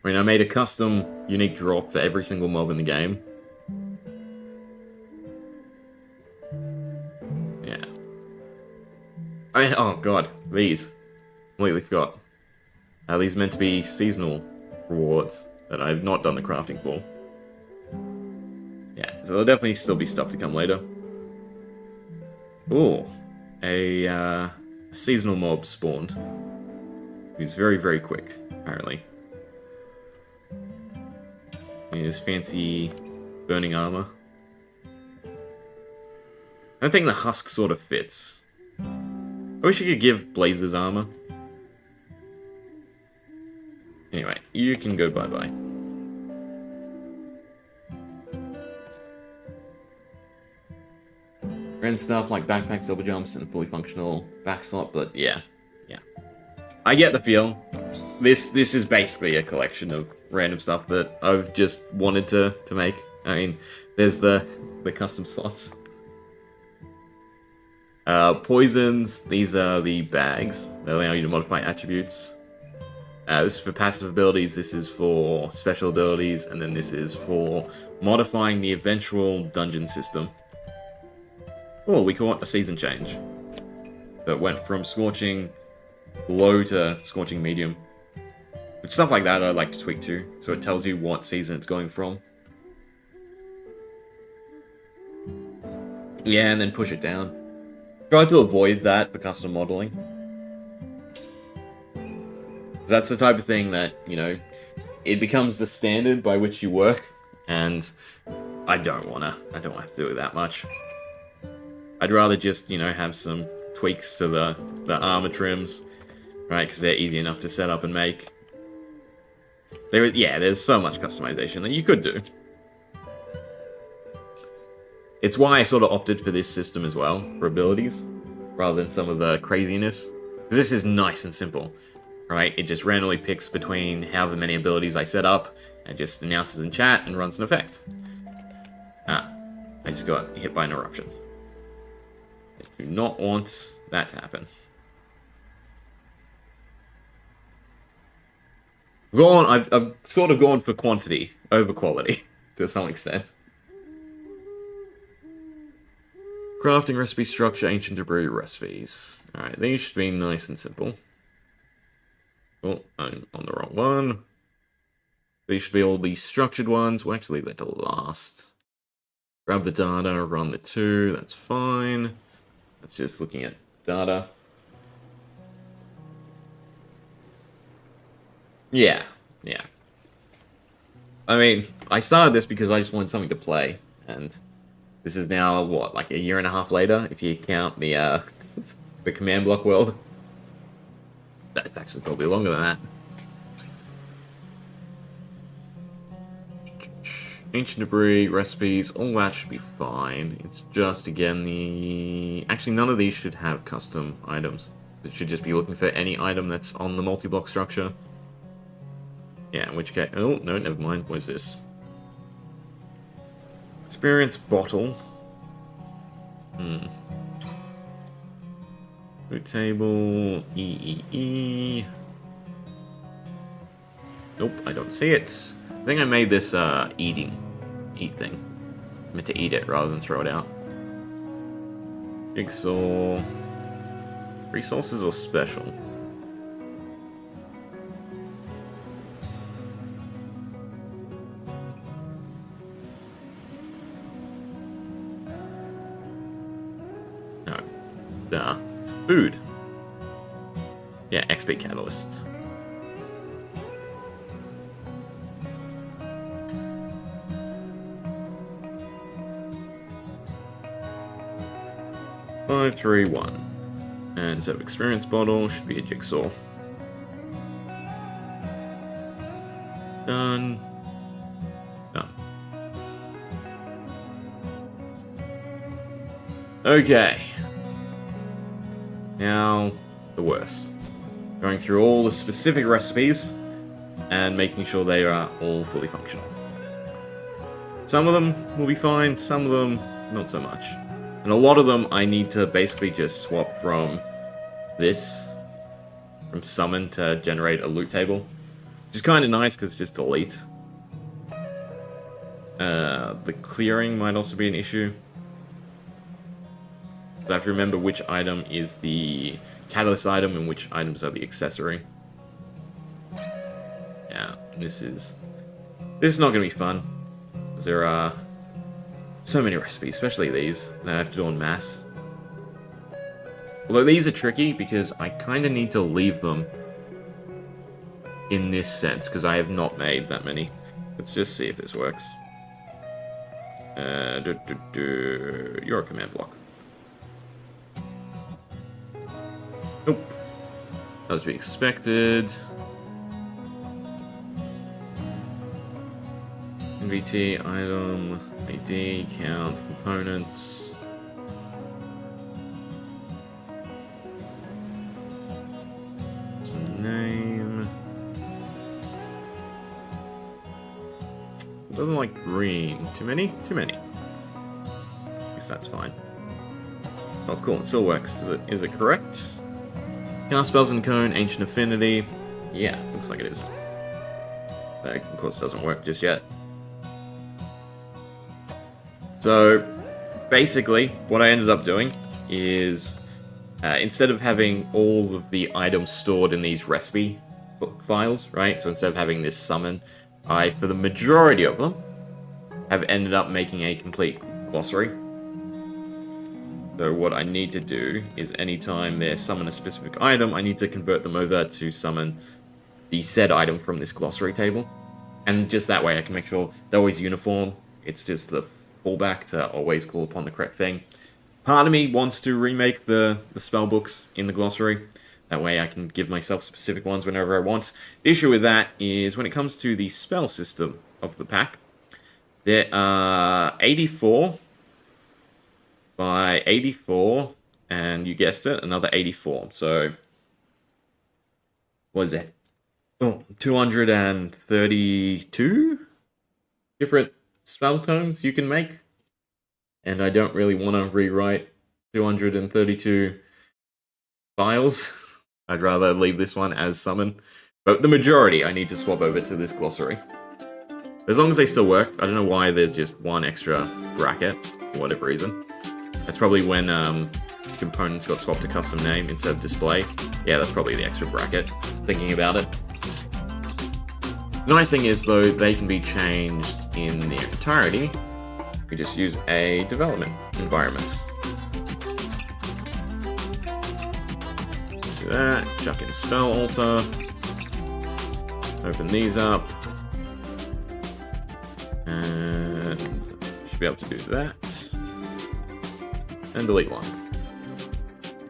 S1: I mean, I made a custom unique drop for every single mob in the game. Yeah. I mean, oh god, these. Completely forgot. These are meant to be seasonal rewards that I've not done the crafting for. Yeah, so there'll definitely still be stuff to come later. Ooh, a seasonal mob spawned. He's very, very quick, apparently. His fancy burning armor. I think the husk sort of fits. I wish you could give Blazers armor. Anyway, you can go bye-bye. random stuff like backpacks, double jumps, and fully functional back slot, but yeah. I get the feel. This is basically a collection of random stuff that I've just wanted to make. I mean, there's the custom slots. Poisons, these are the bags. They allow you to modify attributes. This is for passive abilities, this is for special abilities, and then this is for modifying the eventual dungeon system. Oh, we caught a season change. That went from Scorching Low to Scorching Medium. But stuff like that I like to tweak too, so it tells you what season it's going from. Yeah, and then push it down. Try to avoid that for custom modeling. That's the type of thing that, you know, it becomes the standard by which you work, and I don't wanna have to do it that much. I'd rather just, you know, have some tweaks to the armor trims, right, because they're easy enough to set up and make. There's so much customization that you could do. It's why I sort of opted for this system as well, for abilities, rather than some of the craziness. Because this is nice and simple, right? It just randomly picks between however many abilities I set up, and just announces in chat and runs an effect. I just got hit by an eruption. I do not want that to happen. I've sort of gone for quantity over quality, to some extent. Crafting recipe structure, ancient debris recipes. Alright, these should be nice and simple. Oh, I'm on the wrong one. These should be all the structured ones. We'll actually let it last. Grab the data, run the 2, that's fine. That's just looking at data. Yeah. I mean, I started this because I just wanted something to play, and this is now, what, like a year and a half later, if you count the the command block world. That's actually probably longer than that. Ancient debris, recipes, all that should be fine. It's just, again, actually, none of these should have custom items. It should just be looking for any item that's on the multi-block structure. Yeah, in which case... Oh, no, never mind. What is this? Experience bottle. Food table. E. Nope, I don't see it. I think I made this eat thing. I meant to eat it rather than throw it out. Jigsaw. Resources or special? No. It's food. Yeah, XP catalyst. Five, 3, 1. And instead of experience bottle, should be a jigsaw. Done. Done. Okay. Now, the worst. Going through all the specific recipes and making sure they are all fully functional. Some of them will be fine, some of them not so much. And a lot of them I need to basically just swap from this, from summon to generate a loot table. Which is kind of nice because it's just delete. The clearing might also be an issue. So I have to remember which item is the catalyst item and which items are the accessory. Yeah, this is not going to be fun. There are so many recipes, especially these, that I have to do en masse. Although these are tricky because I kind of need to leave them in this sense, because I have not made that many. Let's just see if this works. You're a command block. Nope. As to be expected. MVT, item, ID, count, components. Doesn't like green. Too many? Too many. I guess that's fine. Oh, cool. It still works. Is it correct? Cast spells in cone, ancient affinity. Yeah, looks like it is. That, of course, doesn't work just yet. So, basically, what I ended up doing is, instead of having all of the items stored in these recipe book files, right? So instead of having this summon, I, for the majority of them, have ended up making a complete glossary. So what I need to do is anytime they summon a specific item, I need to convert them over to summon the said item from this glossary table. And just that way I can make sure they're always uniform. It's just the fallback to always call upon the correct thing. Part of me wants to remake the spell books in the glossary. That way I can give myself specific ones whenever I want. The issue with that is when it comes to the spell system of the pack, there are 84 by 84, and you guessed it, another 84. So, what is it? Oh, 232 different spell tomes you can make. And I don't really want to rewrite 232 files. I'd rather leave this one as summon. But the majority I need to swap over to this glossary. As long as they still work. I don't know why there's just one extra bracket, for whatever reason. That's probably when components got swapped to custom name instead of display. Yeah, that's probably the extra bracket, thinking about it. Nice thing is, though, they can be changed in their entirety. We just use a development environment. Do that, chuck in spell alter, open these up, and should be able to do that, and delete one.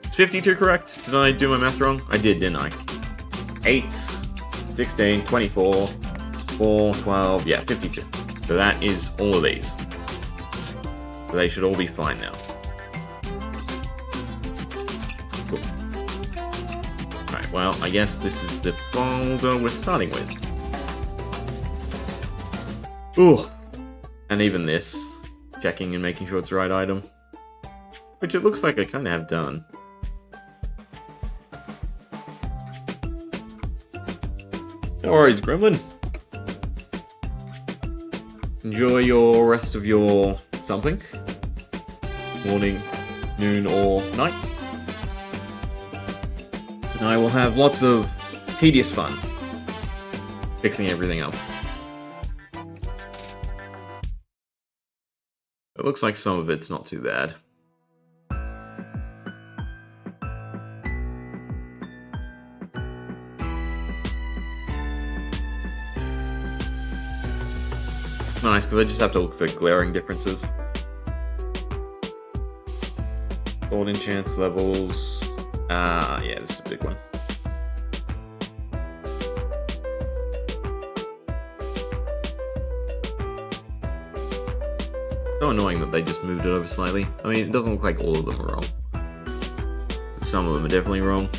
S1: Is 52 correct? Did I do my math wrong? I did, didn't I? 8, 16, 24, 4, 12, yeah, 52. So that is all of these. So they should all be fine now. Cool. Alright, well, I guess this is the folder we're starting with. Ooh. And even this. Checking and making sure it's the right item. Which it looks like I kind of have done. No worries, Gremlin. Enjoy your rest of your something. Morning, noon, or night. And I will have lots of tedious fun fixing everything up. It looks like some of it's not too bad. Nice, because I just have to look for glaring differences. Gold enchants levels. Yeah, this is a big one. So annoying that they just moved it over slightly. I mean, it doesn't look like all of them are wrong. But some of them are definitely wrong.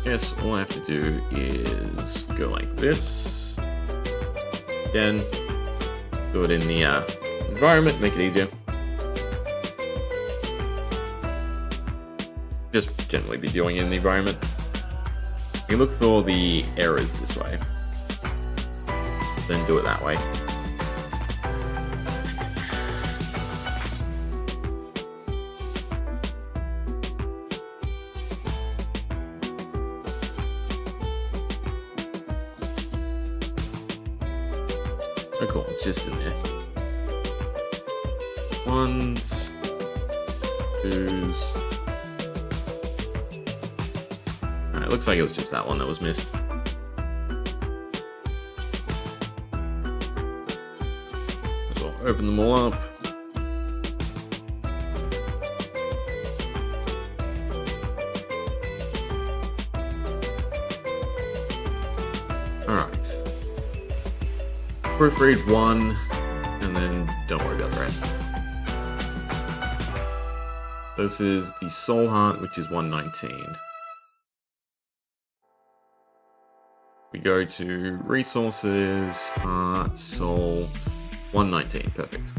S1: Yes, all I have to do is go like this. Again, do it in the environment, make it easier. Just generally be doing it in the environment. You can look for the errors this way. Then do it that way. Oh cool, it's just in there. 1s, 2s. Alright, looks like it was just that one that was missed. So open them all up. Alright. Proofread 1, and then don't worry about the rest. This is the Soul Heart, which is 119. We go to resources, heart, soul, 119, perfect.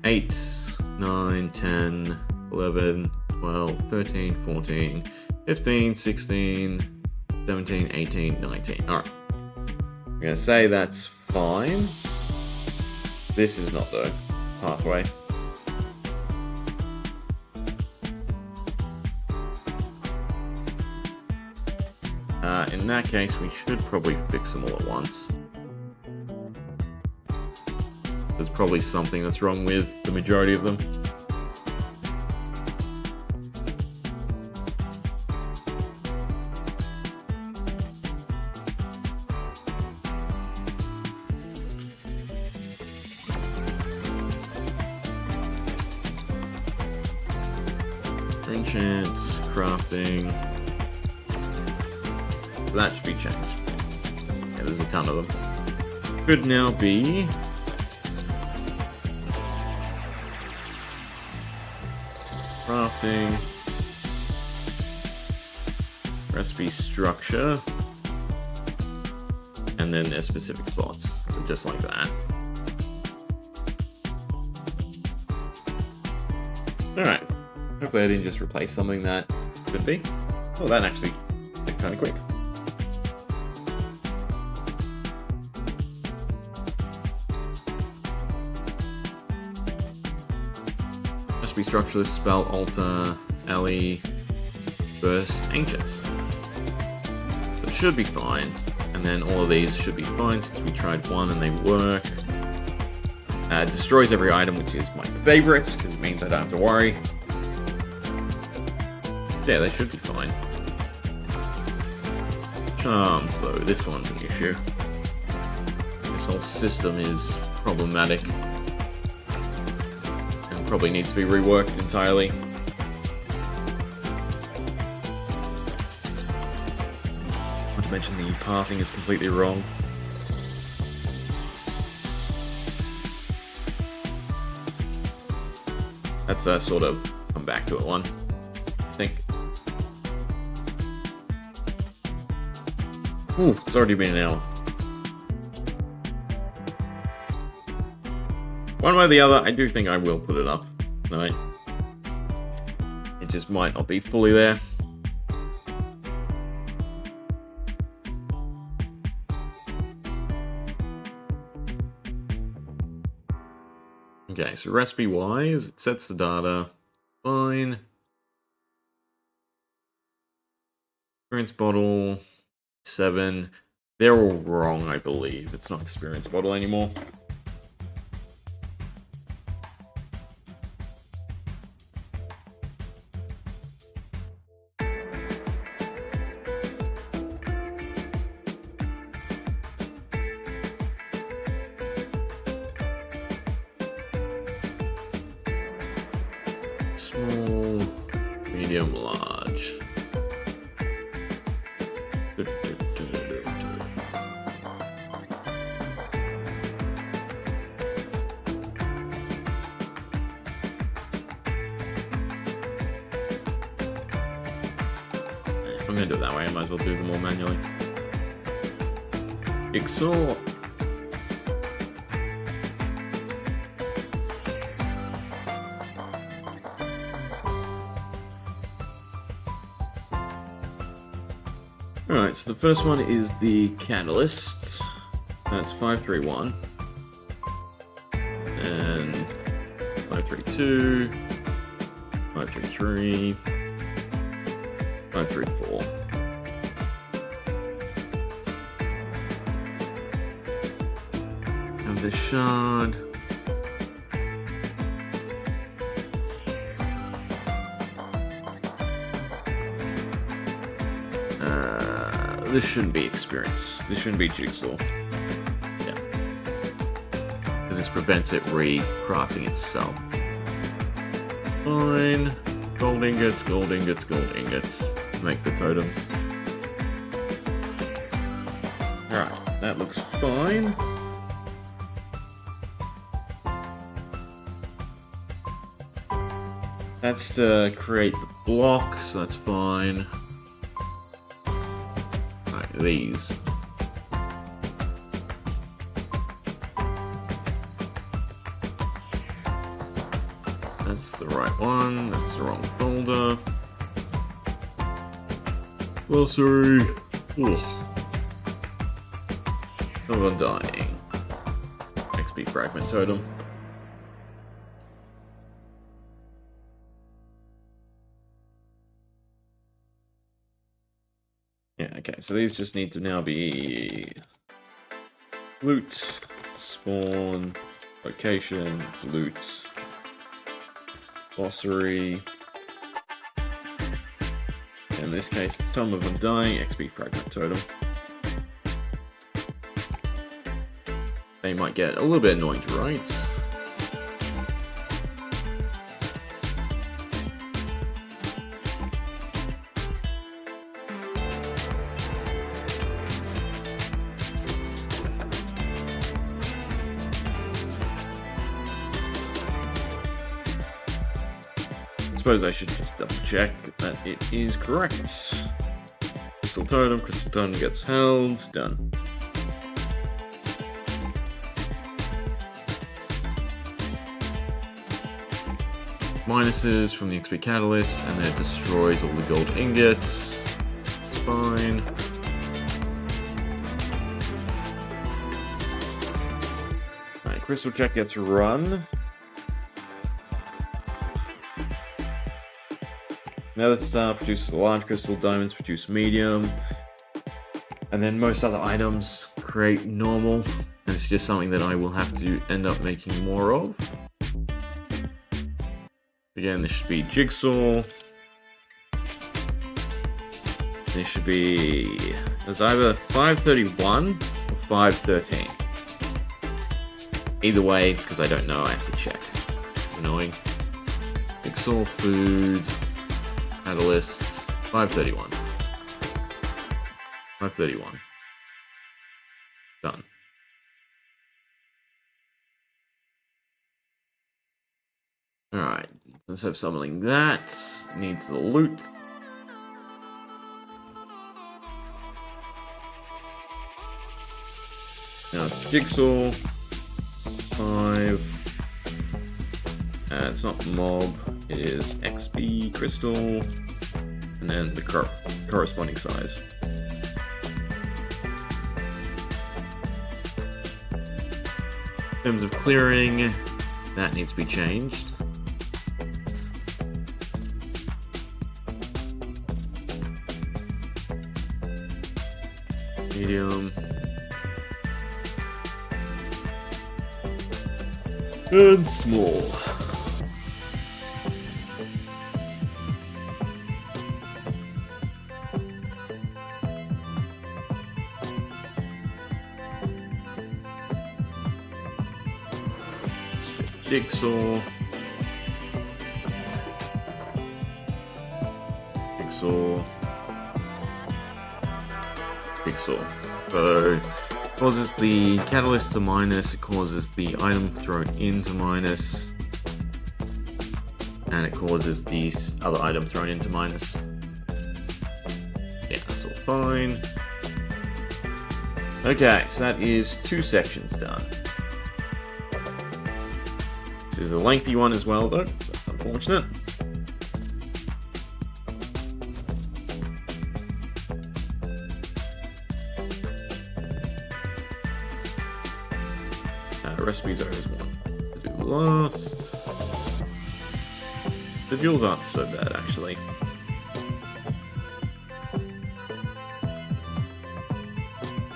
S1: 8, 9, 10, 11, 12, 13, 14, 15, 16, 17, 18, 19. Alright. I'm gonna say that's fine. This is not the pathway. In that case, we should probably fix them all at once. There's probably something that's wrong with the majority of them. Enchant, crafting. That should be changed. Yeah, there's a ton of them. Could now be crafting, recipe structure, and then their specific slots. So just like that. Alright. Hopefully I didn't just replace something that could be. Oh, that actually did kind of quick. Recipe structure, spell, alter, alley, burst, ancient. So it should be fine. And then all of these should be fine since we tried one and they work. Destroys every item, which is my favorites, because it means I don't have to worry. Yeah, they should be fine. Charms, though, this one's an issue. This whole system is problematic. And probably needs to be reworked entirely. Not to mention the pathing is completely wrong. That's sort of come back to it one, I think. Ooh, it's already been an hour. One way or the other, I do think I will put it up. Right? It just might not be fully there. Okay, so recipe-wise, it sets the data. Fine. Experience bottle, 7. They're all wrong, I believe. It's not experience bottle anymore. Small, medium, large. If I'm gonna do it that way, I might as well do them all manually. Jigsaw. Alright, so the first one is the catalyst. That's 531. And 532. 533. 534. And the shard. This shouldn't be experience. This shouldn't be jigsaw. Yeah. Because this prevents it recrafting itself. Fine. Gold ingots, gold ingots, gold ingots. Make the totems. Alright, that looks fine. That's to create the block, so that's fine. these. That's the right one. That's the wrong folder. Well, sorry. I'm undying. XP fragment totem. Yeah, okay, so these just need to now be loot, spawn, location, loot, glossary. In this case, it's Tome of Undying, XP fragment totem. They might get a little bit annoying to write. I suppose I should just double check that it is correct. Crystal totem gets held, done. Minuses from the XP catalyst, and it destroys all the gold ingots. It's fine. Alright, crystal check gets run. Nether star produces a large crystal, diamonds produce medium, and then most other items create normal, and it's just something that I will have to end up making more of. Again, this should be jigsaw. This should be... There's either 531 or 513. Either way, because I don't know, I have to check. Annoying. Jigsaw, food, catalyst, 531. 531. Done. Alright, let's have summoning that. Needs the loot. Now it's jigsaw. 5. It's not mob, it is XP crystal. And then the corresponding size. In terms of clearing, that needs to be changed. Medium. And small. Jigsaw. Jigsaw. Jigsaw. So, it causes the catalyst to minus, it causes the item thrown into minus, and it causes the other item thrown into minus. Yeah, that's all fine. Okay, so that is 2 sections done. This is a lengthy one as well, though, so that's unfortunate. Recipes are as one to do last. The duels aren't so bad, actually.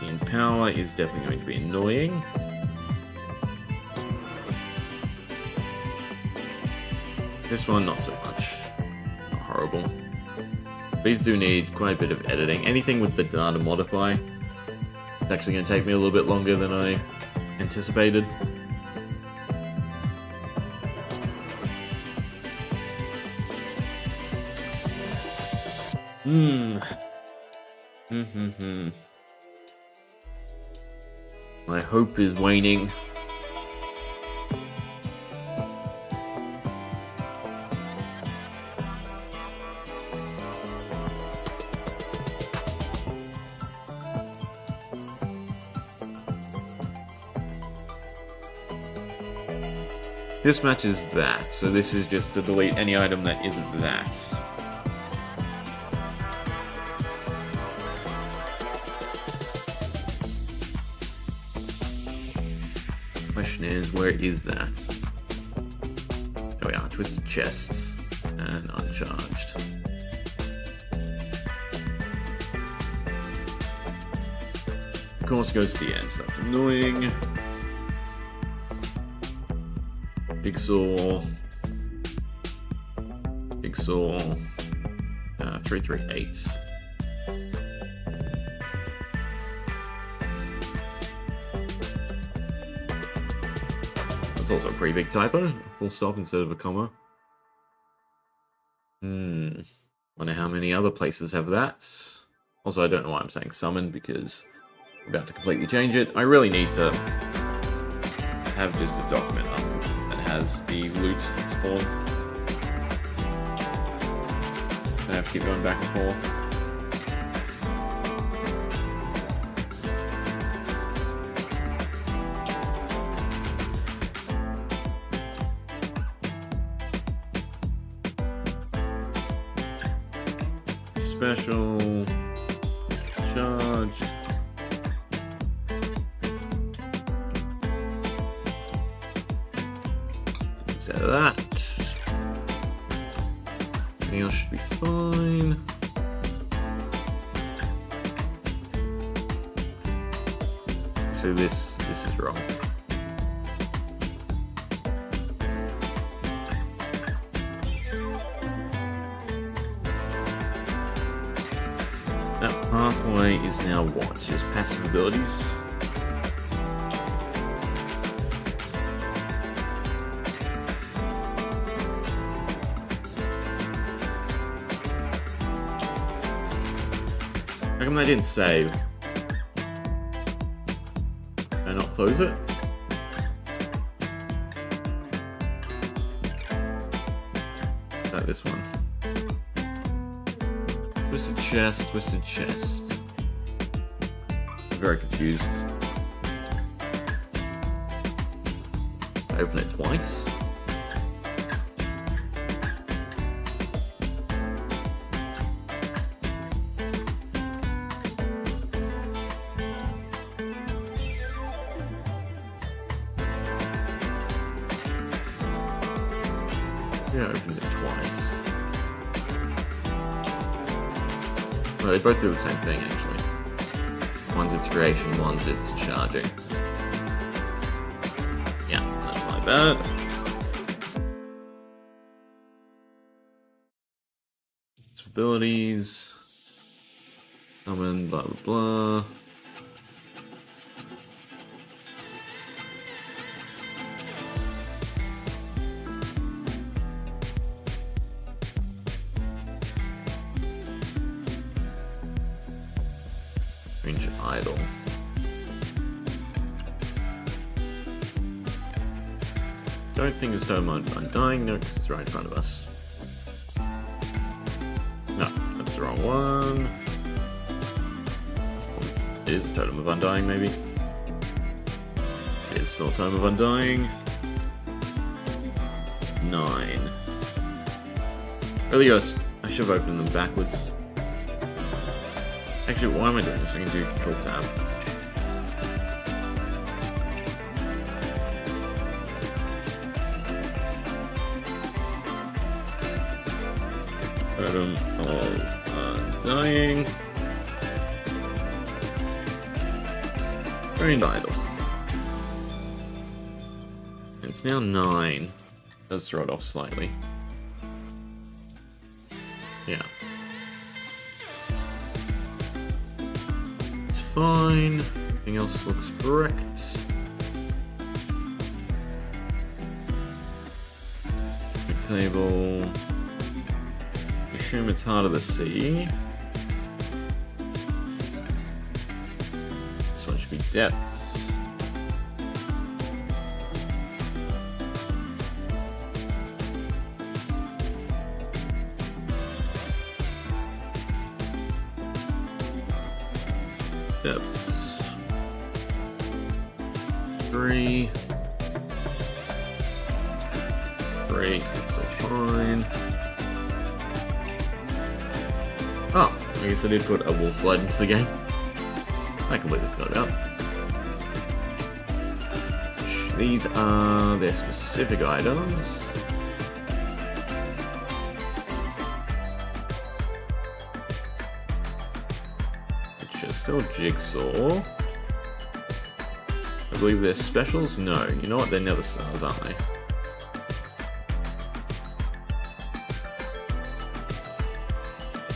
S1: The Empower is definitely going to be annoying. This one, not so much. Not horrible. These do need quite a bit of editing. Anything with the data modify, it's actually going to take me a little bit longer than I anticipated. My hope is waning. This matches that, so this is just to delete any item that isn't that. Question is, where is that? There we are, twisted chest and uncharged. Of course, goes to the end, so that's annoying. Jigsaw. 338. That's also a pretty big typo. Full stop instead of a comma. Wonder how many other places have that. Also, I don't know why I'm saying summon, because I'm about to completely change it. I really need to have just a document up that has the loot spawn. I have to keep going back and forth. Special charge. Instead of that, everything else should be fine. So this is wrong. That pathway is now what? Just passive abilities? How come they didn't save? Can I not close it? Is that this one? Twisted chest, twisted chest. I'm very confused. I open it twice. Yeah, I opened it twice. Well, they both do the same thing, actually. One's its creation, one's its charging. Yeah, that's my bad. Its abilities. Summon, blah blah blah. Range idle. Don't think it's Totem Undying, no, because it's right in front of us. No, that's the wrong one. It is a Totem of Undying, maybe. It is still a Totem of Undying. 9. Really, I should have opened them backwards. Actually, why am I doing this? I can do Control Tab. Totem of Undying. Very idle. It's now 9. Does throw it off slightly. Yeah. It's fine. Everything else looks correct. Disable. Assume it's harder to see. This one should be depths. Depths. 3. Great, that's fine. Oh, I guess I did put a wall slide into the game. I completely forgot about. These are their specific items. Which are still Jigsaw. I believe they're specials? No. You know what? They're never stars, aren't they?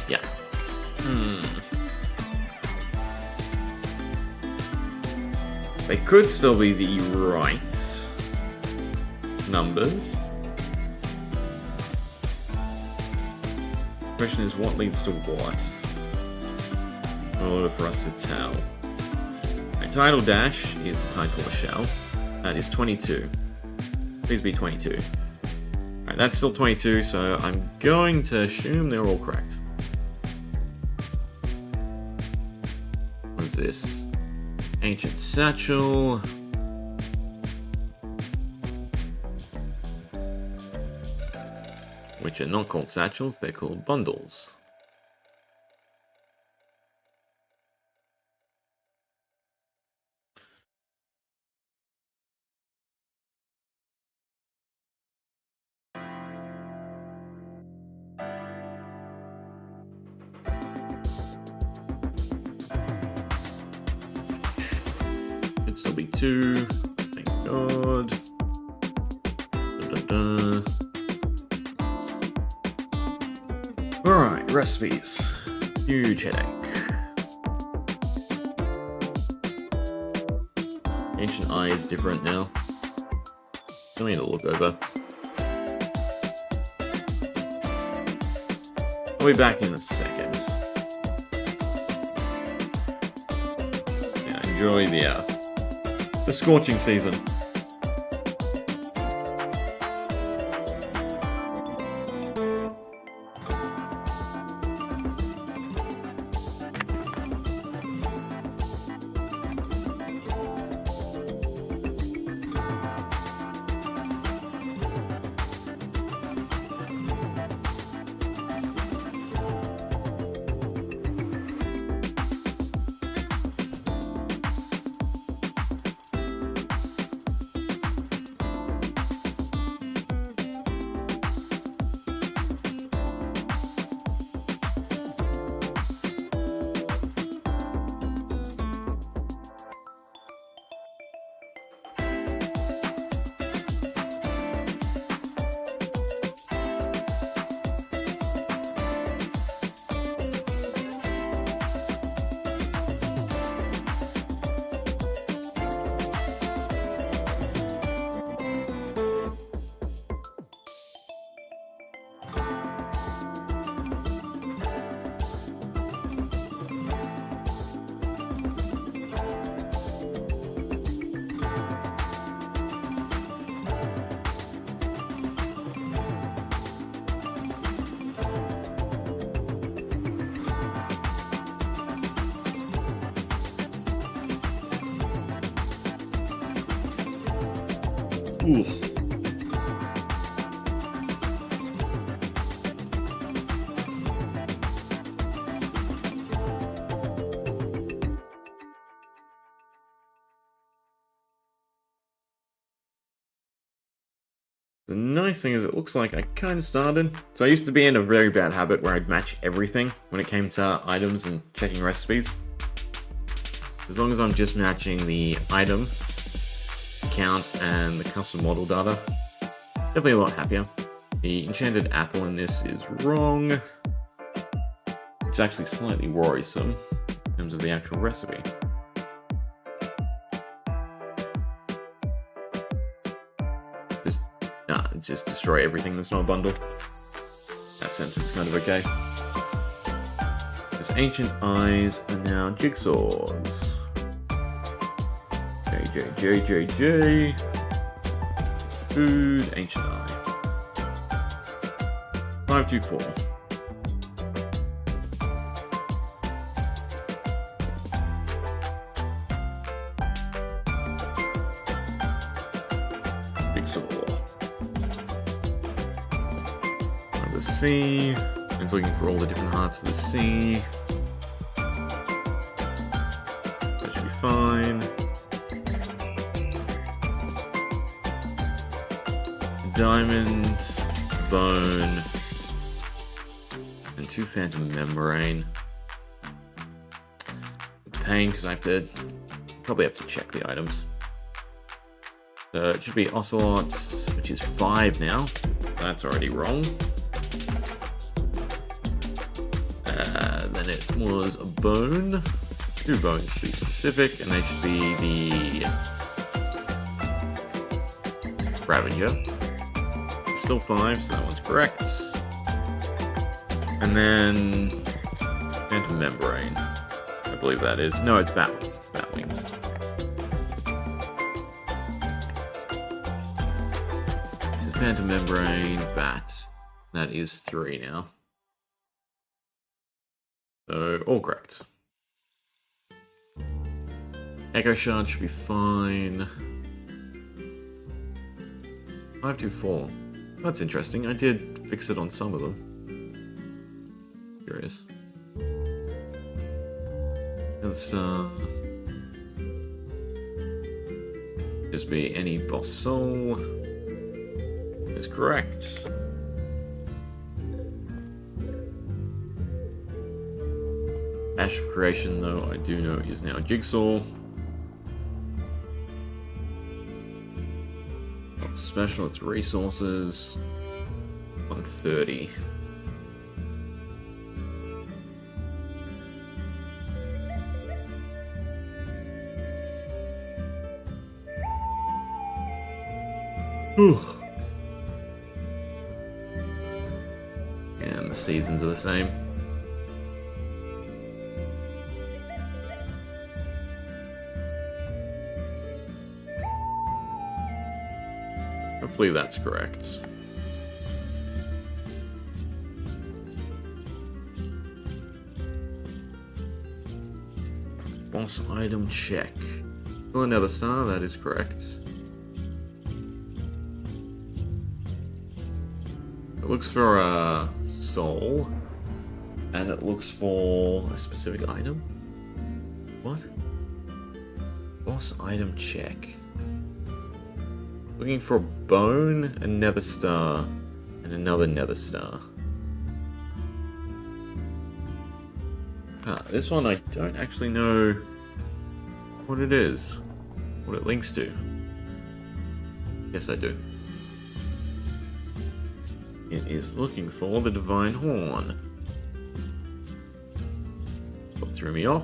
S1: Yeah. They could still be the right numbers. Question is, what leads to what? In order for us to tell. A tidal dash is a tide core shell. That is 22. Please be 22. Alright, that's still 22, so I'm going to assume they're all correct. What is this? Ancient satchel. Which are not called satchels, they're called bundles. Should still be 2. Thank God. Alright, recipes. Huge headache. Ancient Eye is different now. I need to look over. I'll be back in a second. Yeah, enjoy the scorching season. Oof. The nice thing is it looks like I kind of started. So I used to be in a very bad habit where I'd match everything when it came to items and checking recipes. As long as I'm just matching the item count and the custom model data, definitely a lot happier. The enchanted apple in this is wrong, which is actually slightly worrisome in terms of the actual recipe. Just destroy everything that's not a bundle. In that sense, it's kind of okay. There's ancient eyes and now jigsaws. J. Food, ancient eye. 524. Jigsaw. sea. It's looking for all the different hearts of the sea. That should be fine. Diamond, bone, and 2 phantom membrane. Pain, because I have to probably have to check the items. So it should be ocelot, which is 5 now. That's already wrong. Then it was a bone. 2 bones to be specific, and they should be the Ravager. Still 5, so that one's correct. And then phantom membrane. I believe that is. No, it's bat wings. It's bat wings. So phantom membrane, bat. That is 3 now. So all correct. Echo shard should be fine. 524. That's interesting. I did fix it on some of them. Curious. Let's just be any boss soul. Is correct. Ash of Creation, though, I do know is now Jigsaw. Not special, it's resources. 130. And the seasons are the same. Hopefully that's correct. Boss item check. Well, another star, that is correct. It looks for a soul, and it looks for a specific item. What? Boss item check. Looking for a bone, a nether star, and another nether star. This one I don't actually know what it is, what it links to. Yes, I do. It is looking for the Divine Horn. What threw me off?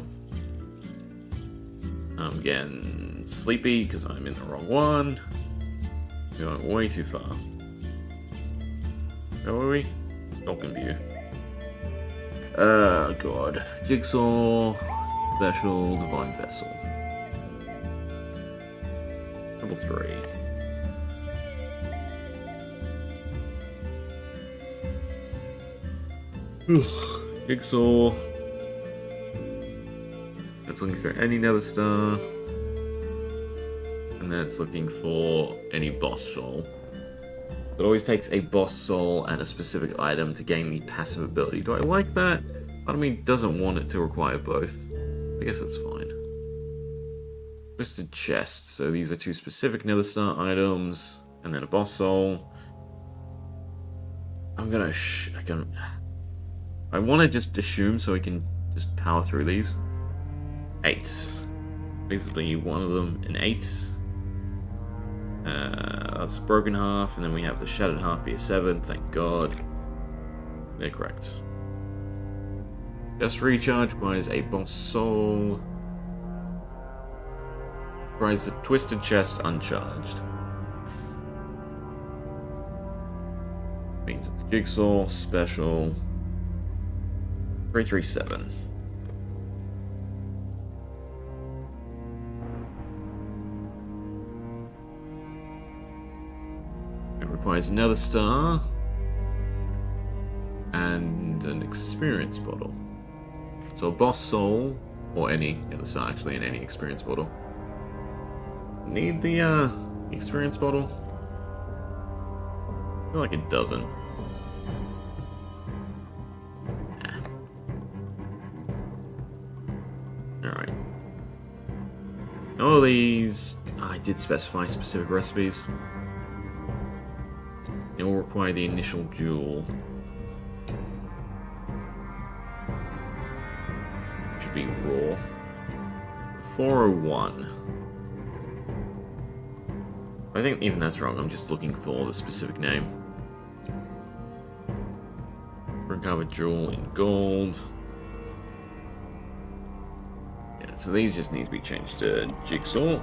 S1: I'm getting sleepy because I'm in the wrong one. Going way too far. Where were we? Falcon View. Oh god. Jigsaw, Special, Divine Vessel. Level 3. Jigsaw. It's looking for any nether star. And then it's looking for any boss soul. It always takes a boss soul and a specific item to gain the passive ability. Do I like that? Part of me doesn't want it to require both. I guess that's fine. Twisted chest. So these are 2 specific nether star items, and then a boss soul. I'm gonna I want to just assume so we can just power through these. 8. Basically one of them an 8. That's broken half, and then we have the shattered half be a 7. Thank God. They're correct. Just recharge requires a boss soul. Requires the twisted chest uncharged. Means it's Jigsaw, Special, 337. It requires another star and an experience bottle. So a boss soul, or any other star actually in any experience bottle. Need the experience bottle? I feel like it doesn't. lot of these, I did specify specific recipes. It will require the initial jewel. Should be raw. 401. I think even that's wrong. I'm just looking for the specific name. Recovered jewel in gold. Yeah, so these just need to be changed to jigsaw.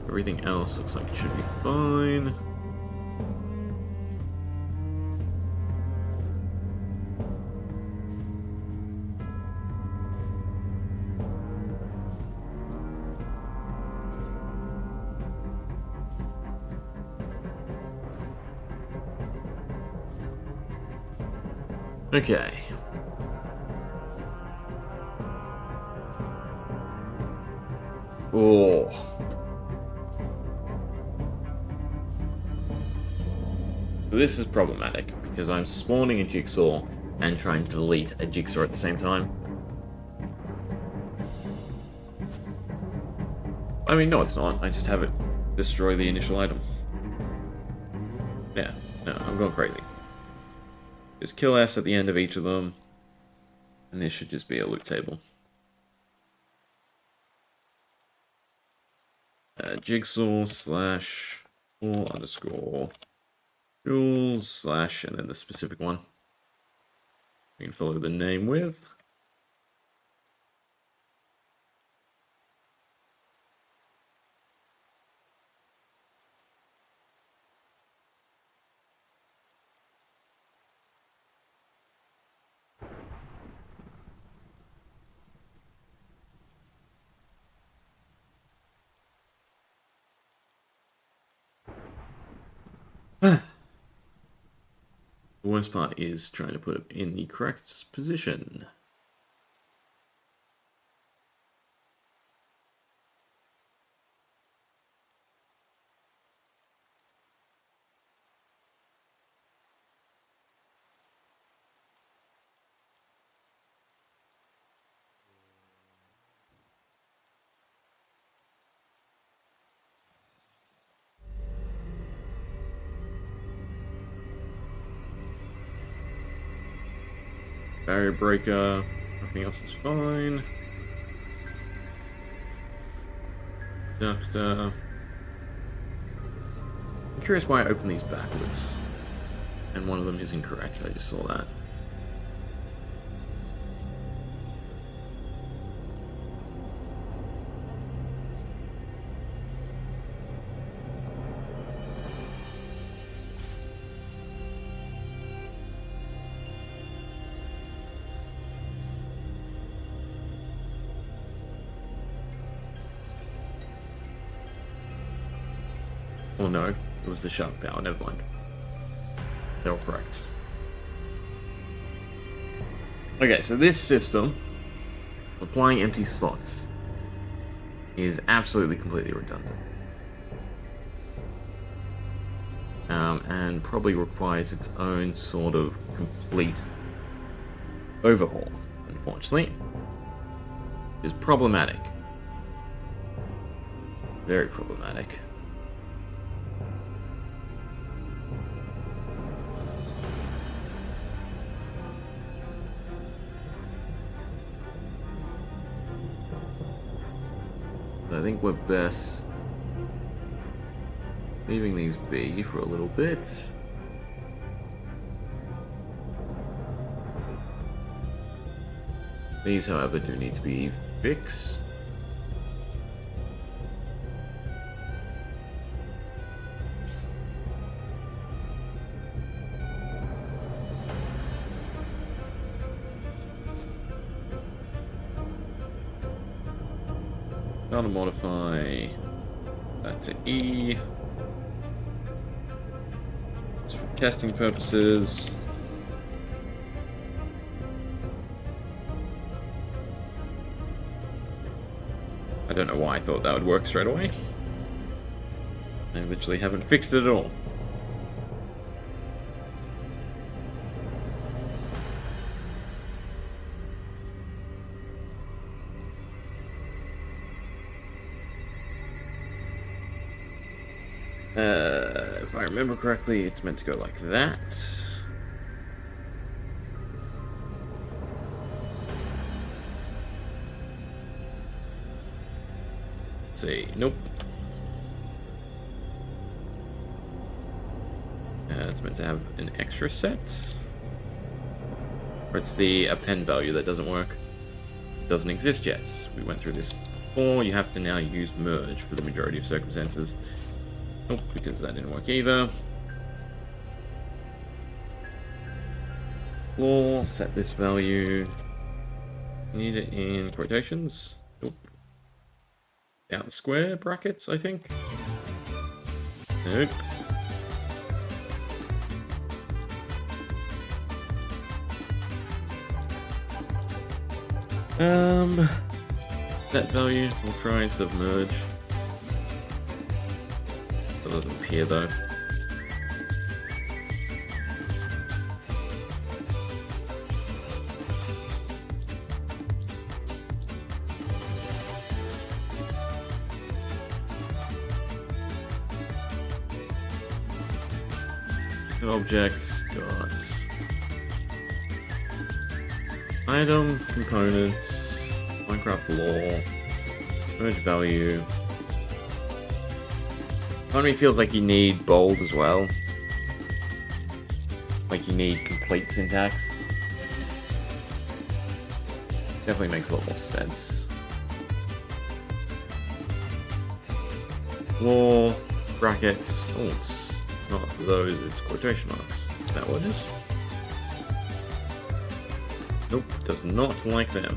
S1: Everything else looks like it should be fine. Okay. Oh. This is problematic because I'm spawning a jigsaw and trying to delete a jigsaw at the same time. I mean, no, it's not. I just have it destroy the initial item. Yeah, no, I'm going crazy. Just kill S at the end of each of them, and this should just be a loot table. Jigsaw slash or underscore jewels slash and then the specific one. We can follow the name with. The worst part is trying to put it in the correct position. Barrier breaker, everything else is fine. Doctor. I'm curious why I opened these backwards. And one of them is incorrect, I just saw that. Oh no, it was the shark power, never mind. They're all correct. Okay, so this system, applying empty slots, is absolutely completely redundant. And probably requires its own sort of complete overhaul, unfortunately. It's problematic. Very problematic. I think we're best leaving these be for a little bit. These, however, do need to be fixed. Now to modify that to E. Just for testing purposes. I don't know why I thought that would work straight away. I literally haven't fixed it at all. If I remember correctly, it's meant to go like that. Let's see. Nope. It's meant to have an extra set. Or it's the append value that doesn't work. It doesn't exist yet. We went through this before. You have to now use merge for the majority of circumstances. Nope, because that didn't work either. Or set this value. Need it in quotations. Nope. Out square brackets, I think. Nope. That value, we'll try and submerge. That doesn't appear though. Object, got item, components, Minecraft lore, merge value. Part of me feels like you need bold as well. Like you need complete syntax. Definitely makes a lot more sense. Lore, brackets, oh, it's not those, it's quotation marks. Is that what it is? Nope, does not like them.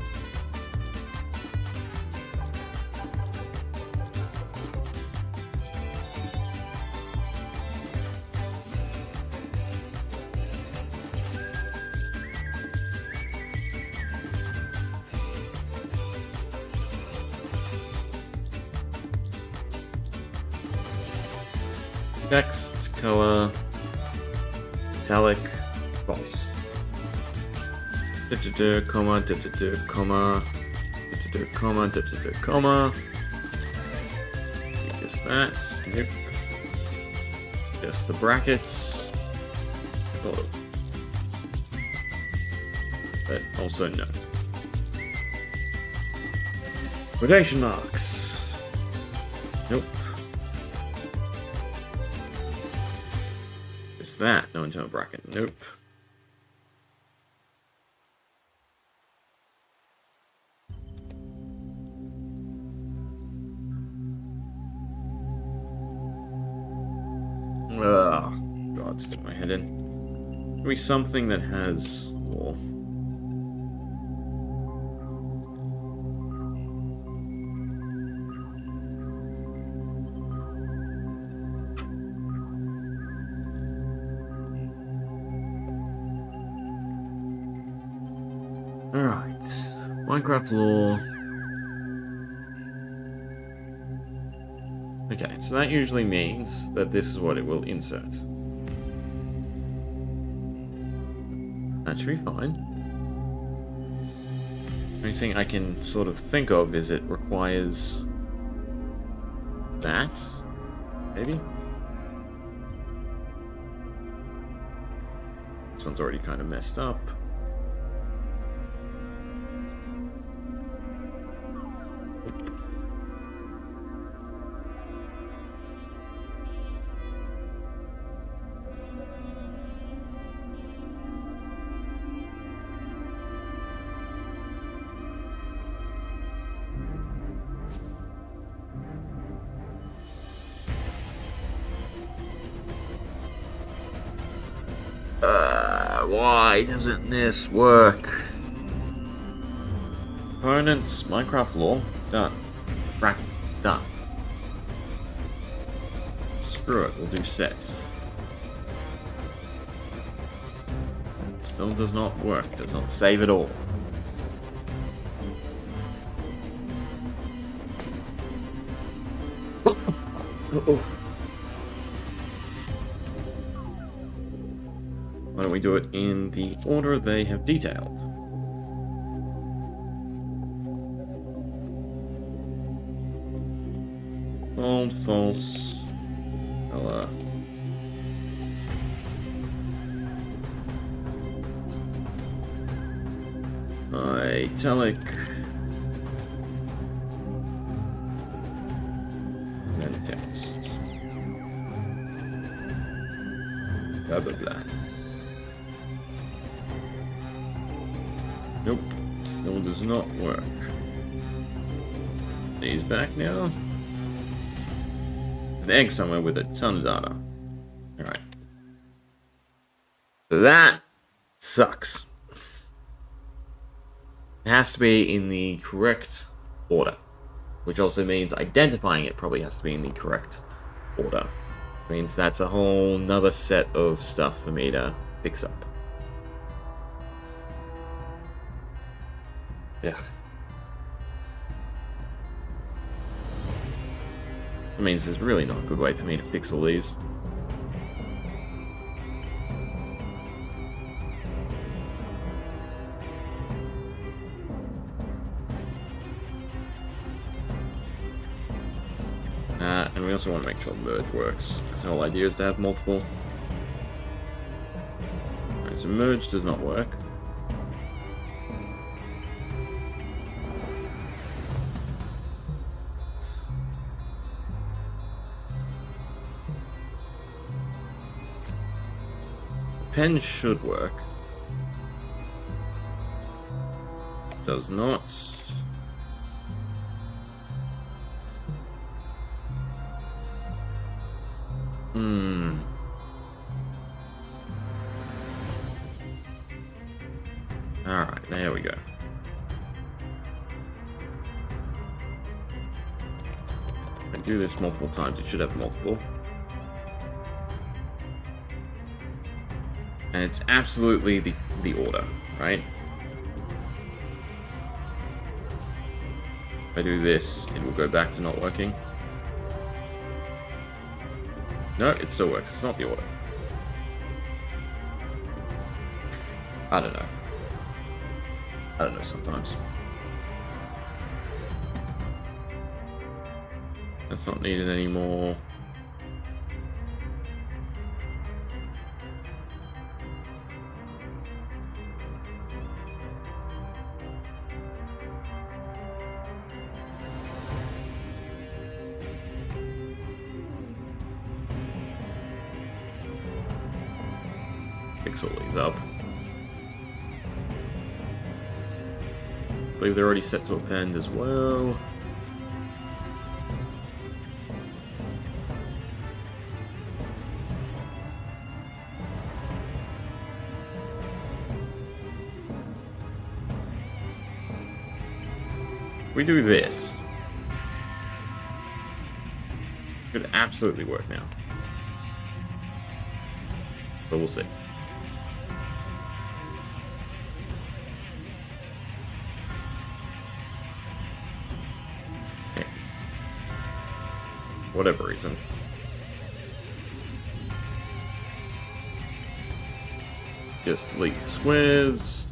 S1: Text, color, italic, false. Comma, comma, comma, comma. Guess that. Nope. Guess the brackets. Oh. But also no. Quotation marks. Nope. It's that. No internal bracket. Nope. Oh, God, stick my head in. Give me something that has more. Alright. Minecraft lore. Okay, so that usually means that this is what it will insert. That should be fine. The only thing I can sort of think of is it requires that, maybe? This one's already kind of messed up. Why doesn't this work? Components, Minecraft lore, done. Bracket, done. Screw it, we'll do sets. It still does not work, does not save at all. Uh-oh. Why don't we do it in the order they have detailed? Bold, false, color. Italic. And then text. Blah blah blah. Nope. Still does not work. He's back now. An egg somewhere with a ton of data. Alright. That sucks. It has to be in the correct order. Which also means identifying it probably has to be in the correct order. Means that's a whole nother set of stuff for me to fix up. Yeah. That means there's really not a good way for me to fix all these. And we also want to make sure merge works, because the whole idea is to have multiple. Alright, so merge does not work. Pen should work. Does not. Alright, there we go. If I do this multiple times, it should have multiple. And it's absolutely the order, right? If I do this, it will go back to not working. No, it still works. It's not the order. I don't know. I don't know sometimes. That's not needed anymore. Fix all these up. I believe they're already set to append as well. We do this. Could absolutely work now. But we'll see. Whatever reason. Just delete the squares.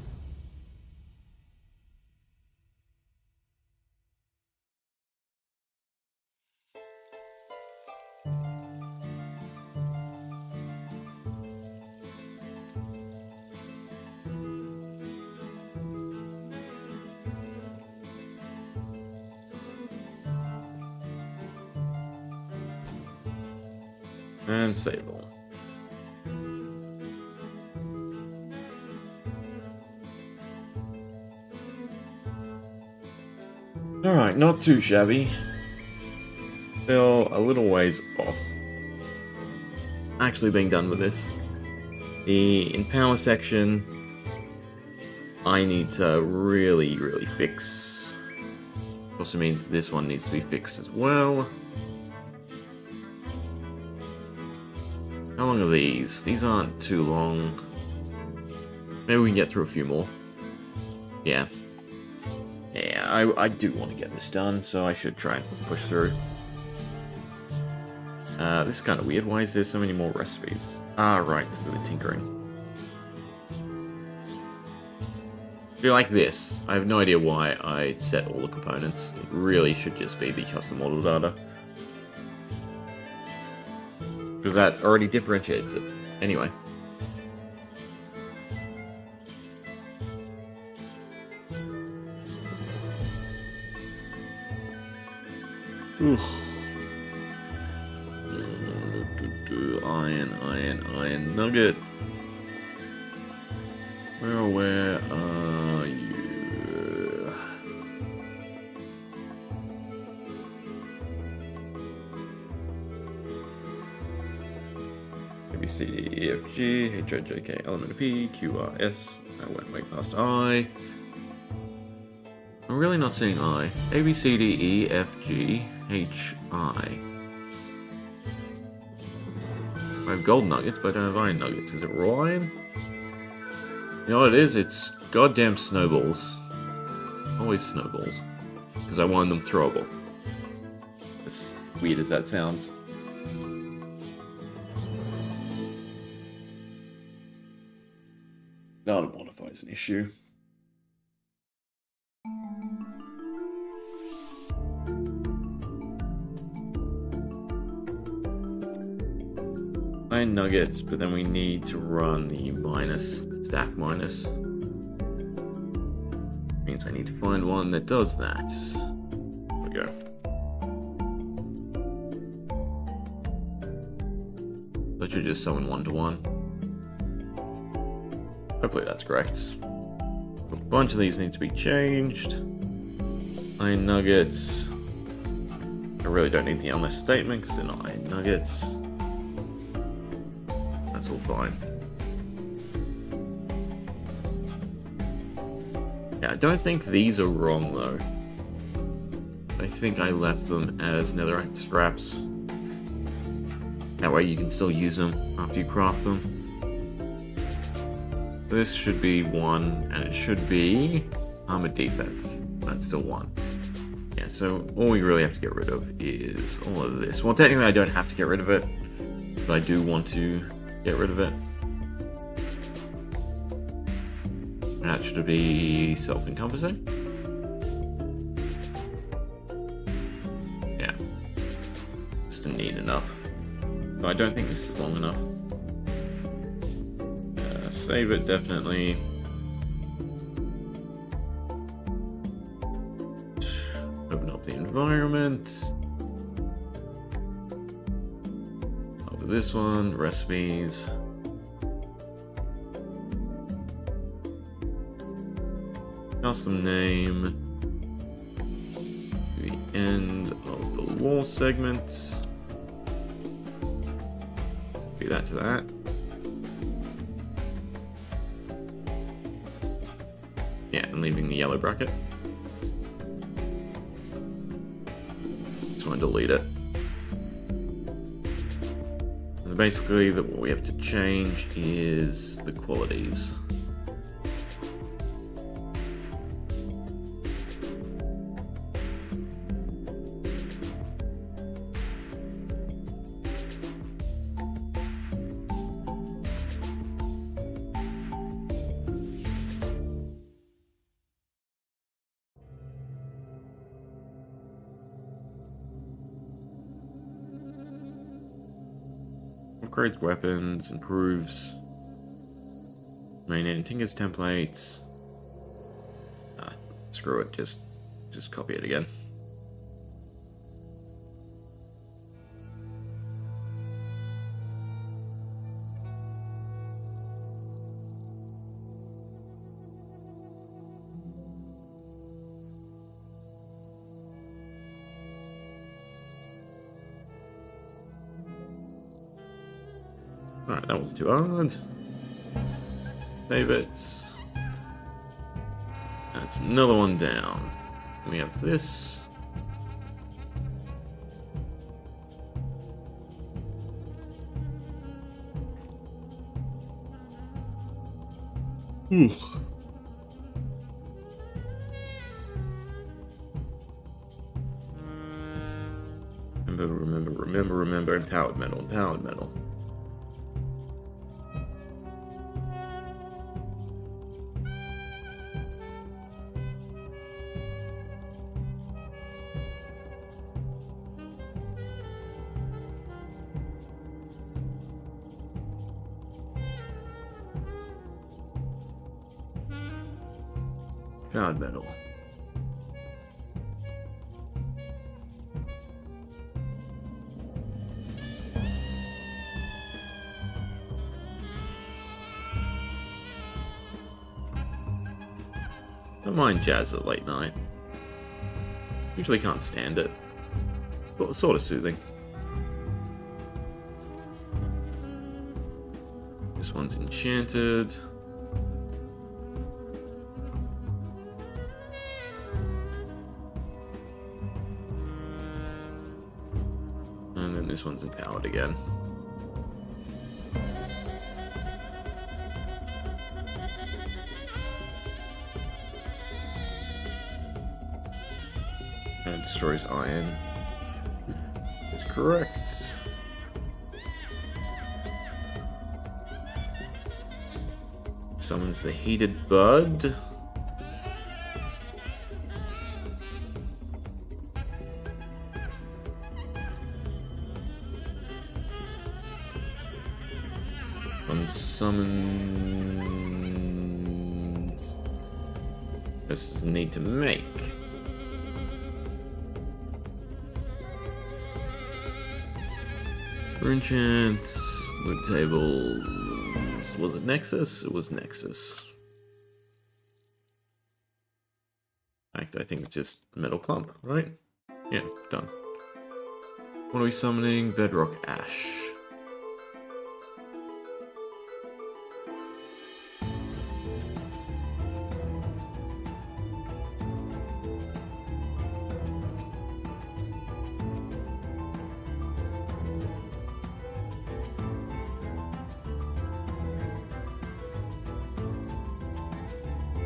S1: And save all. Alright, not too shabby. Still a little ways off. Actually being done with this. In power section, I need to really fix. Also means this one needs to be fixed as well. How long are these? These aren't too long. Maybe we can get through a few more. Yeah. Yeah, I do want to get this done, so I should try and push through. This is kind of weird. Why is there so many more recipes? Ah, right, this is the tinkering. I feel like this. I have no idea why I set all the components. It really should just be the custom model data. because that already differentiates it. Anyway. Iron nugget. Where are you? A, B, C, D, E, F, G, H, I, J, K, L, M, N, P, Q, R, S. I went way past I. I'm really not seeing I. A, B, C, D, E, F, G, H, I. I have gold nuggets, but I don't have iron nuggets. Is it raw iron? You know what it is? It's goddamn snowballs. Always snowballs. Because I want them throwable. As weird as that sounds. Data modify is an issue. Iron nuggets, but then we need to run the stack minus. Means I need to find one that does that. There we go. That should just summon 1-to-1. Hopefully that's correct. A bunch of these need to be changed. Iron nuggets. I really don't need the unless statement because they're not iron nuggets. That's all fine. Yeah, I don't think these are wrong though. I think I left them as netherite scraps. That way you can still use them after you craft them. This should be 1, and it should be armor defense. That's still 1. Yeah, so all we really have to get rid of is all of this. Well, technically I don't have to get rid of it, but I do want to get rid of it. And that should be self-encompassing. Yeah. Just neat enough. But I don't think this is long enough. Save it, definitely. Open up the environment. Over this one, recipes. Custom name. The end of the lore segment. Do that to that. Yeah, and leaving the yellow bracket. Just want to delete it. And basically, what we have to change is the qualities. Upgrades weapons, improves main and Tinker's templates. Screw it, just copy it again. Alright, that wasn't too hard. Save it. That's another one down. We have this. Remember, empowered metal. Guard metal. Don't mind jazz at late night. Usually can't stand it. But sort of soothing. This one's enchanted. And then this one's empowered again. And destroys iron. That's correct. Summons the heated bud. Unsummons. This is a need to make. Rune chants, loot tables. Was it Nexus? It was Nexus. In fact, I think it's just Metal Clump, right? Yeah, done. What are we summoning? Bedrock Ash.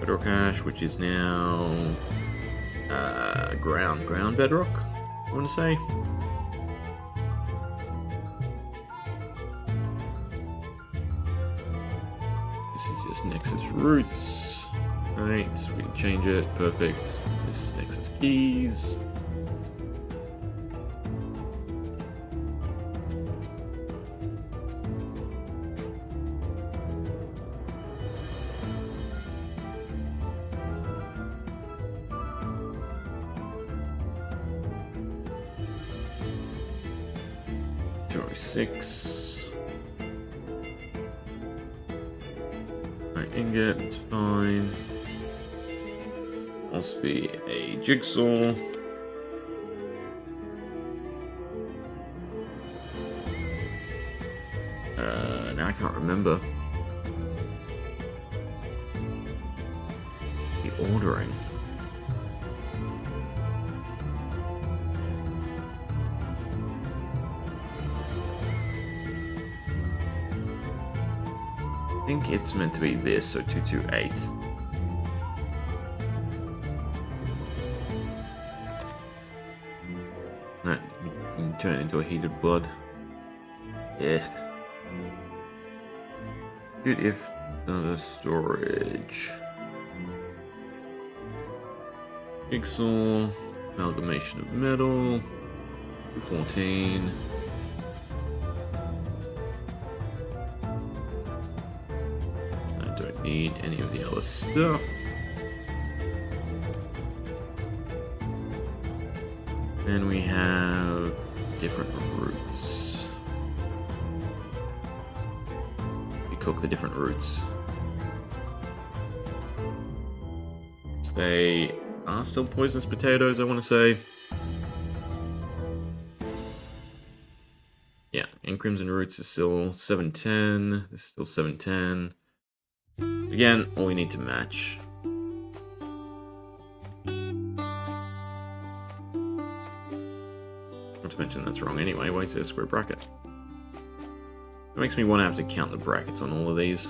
S1: Bedrock Ash, which is now ground bedrock, I want to say. This is just Nexus roots. Right, we can change it. Perfect. This is Nexus keys. Joy 6. Right, ingot, it's fine. Must be a jigsaw. Now I can't remember. The ordering. I think it's meant to be this, so 228. That you can turn it into a heated blood. Yeah. Good if another storage. Jigsaw, amalgamation of metal, 214. Need any of the other stuff. Then we have different roots. We cook the different roots. So they are still poisonous potatoes, I want to say. Yeah, and Crimson Roots is still 710. This is still 710. Again, all we need to match. Not to mention that's wrong anyway. Why is there a square bracket? It makes me want to have to count the brackets on all of these.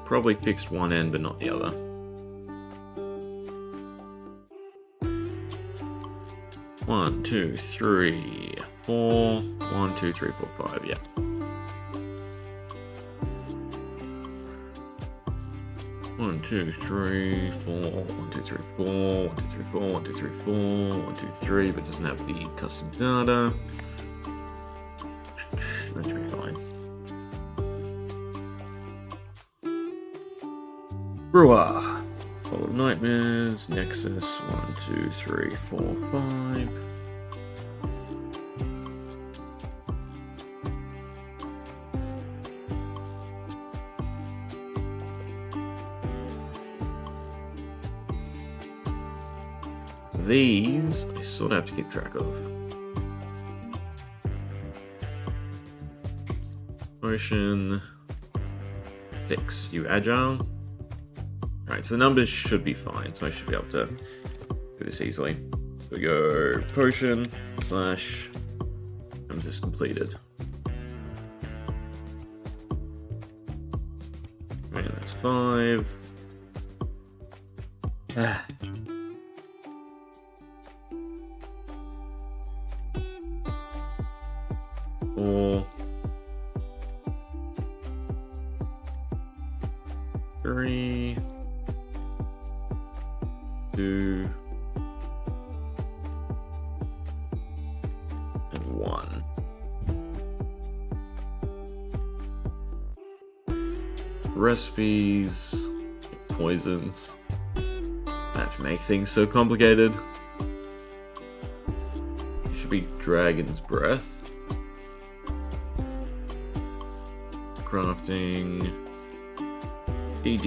S1: Probably fixed one end, but not the other. One, two, three, 4. 1, 2, 3, 4, 5, yeah. One, 2, 3, 4, 1, 2, 3, 4, 1, 2, 3, 4, 1, 2, 3, 4, 1, 2, 3, but doesn't have the custom data. That should be fine. Brewer. Bottle of Nightmares. Nexus. 1, 2, 3, 4, 5. These I sort of have to keep track of. Motion 6. You agile? Alright, so the numbers should be fine, so I should be able to do this easily. So we go potion / I'm just completed. And that's 5. Ah. Four, 3, 2, and 1. Recipes, poisons. That make things so complicated. It should be Dragon's Breath. Crafting. D.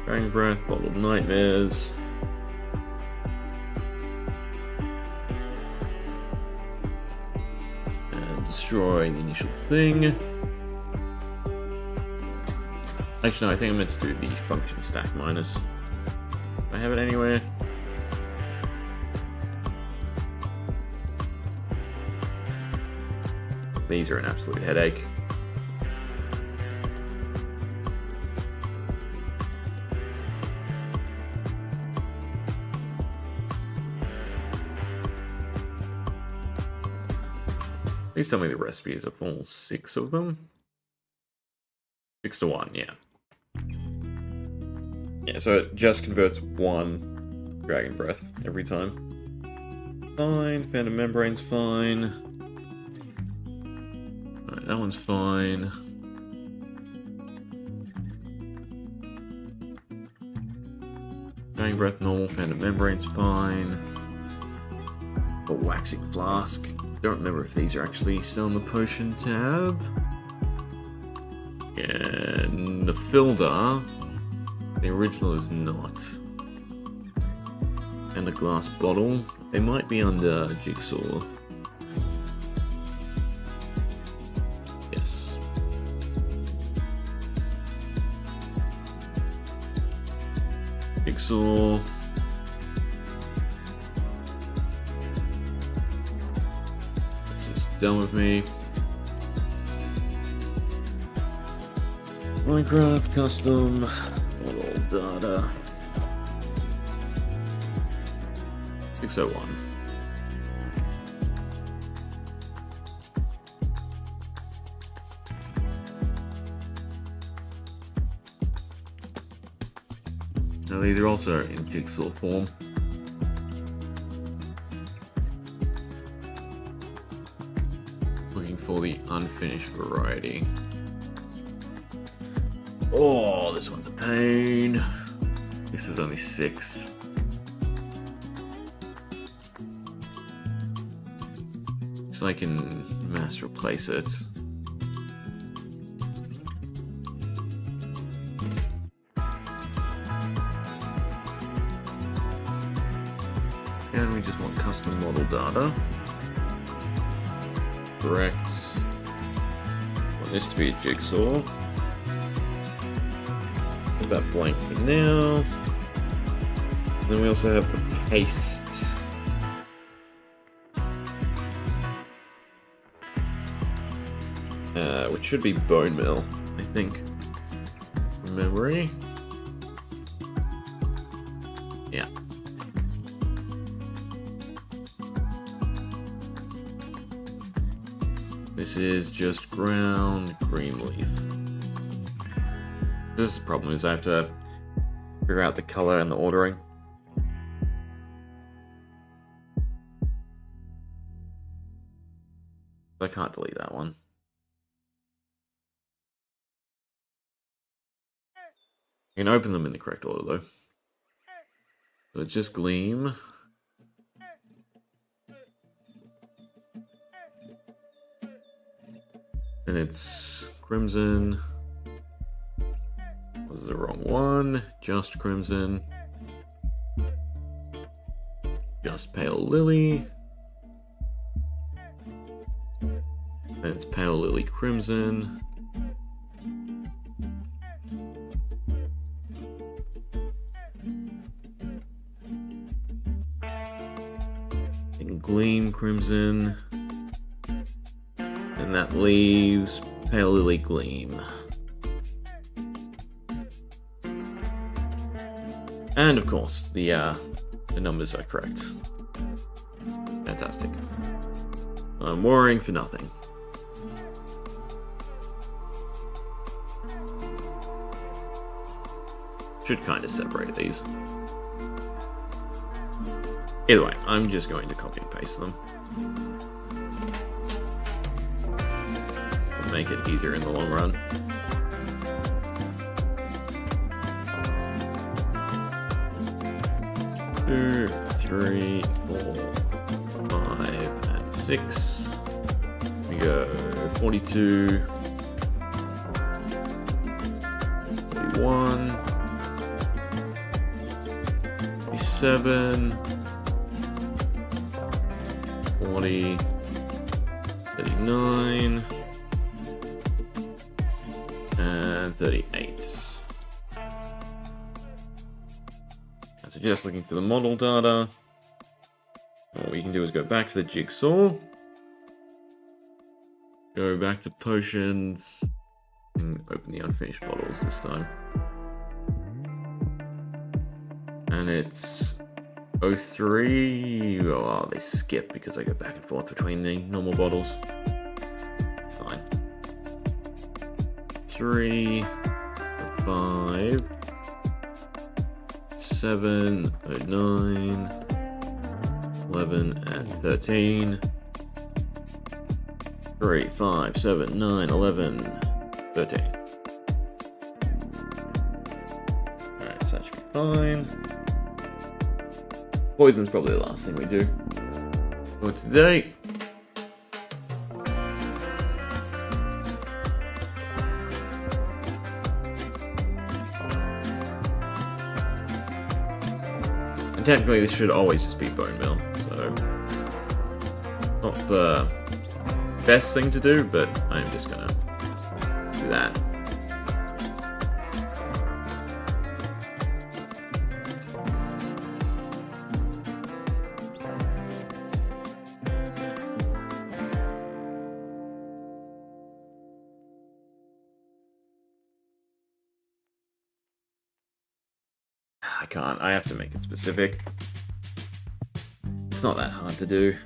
S1: Dragon Breath, Bottle of Nightmares. And destroy the initial thing. Actually, no, I think I'm meant to do the function stack minus. Do I have it anywhere? These are an absolute headache. Please tell me the recipes of all 6 of them. 6 to 1, yeah. Yeah, so it just converts 1 Dragon Breath every time. Fine, Phantom Membrane's fine. Alright, that one's fine. Dragon Breath, normal, Phantom Membrane's fine. A Waxing Flask. Don't remember if these are actually still in the potion tab. And the Filter, the original is not. And the glass bottle, they might be under Jigsaw. Yes. Jigsaw. Done with me. Minecraft custom model data 601. Now these are also in jigsaw form. For the unfinished variety. Oh, this one's a pain. This is only 6. So I can mass replace it. And we just want custom model data. Correct. Want this to be a jigsaw. Put that blank for now. Then we also have the paste. Which should be bone meal, I think. From memory. Yeah. This is just ground green leaf. This is the problem, is I have to figure out the color and the ordering. I can't delete that one. You can open them in the correct order, though. So it's just Gleam. And it's Crimson. Was the wrong one. Just Crimson. Just Pale Lily. And it's Pale Lily Crimson. And Gleam Crimson. And that leaves Pale Lily Gleam. And of course, the numbers are correct. Fantastic. I'm worrying for nothing. Should kind of separate these. Either way, I'm just going to copy and paste them. It'll make it easier in the long run. Two, 3, 4, 5, and 6. We go 42, 41, 47, 40, 39, and 38. So just looking for the model data. What we can do is go back to the jigsaw. Go back to potions. And open the unfinished bottles this time. And it's 03. Oh, they skip because I go back and forth between the normal bottles. Fine. 3, 5, 7, 9, 11, and 13. 3, 5, 7, 9, 11, 13. Alright, so that should be fine. Poison's probably the last thing we do for today. And technically this should always just be bone meal, so not the best thing to do, but I'm just gonna do that. I can't. I have to make it specific. It's not that hard to do.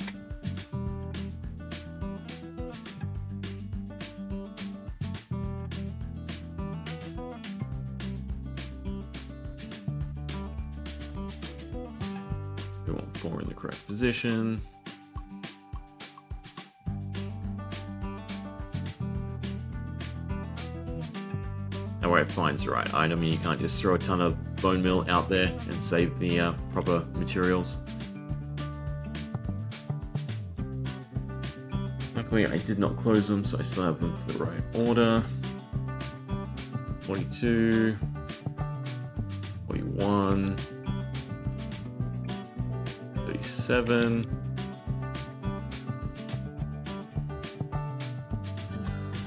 S1: We want 4 in the correct position. That way it finds the right item, and you can't just throw a ton of bone meal out there and save the proper materials. Luckily I did not close them, so I still have them for the right order. 42, 41, 37,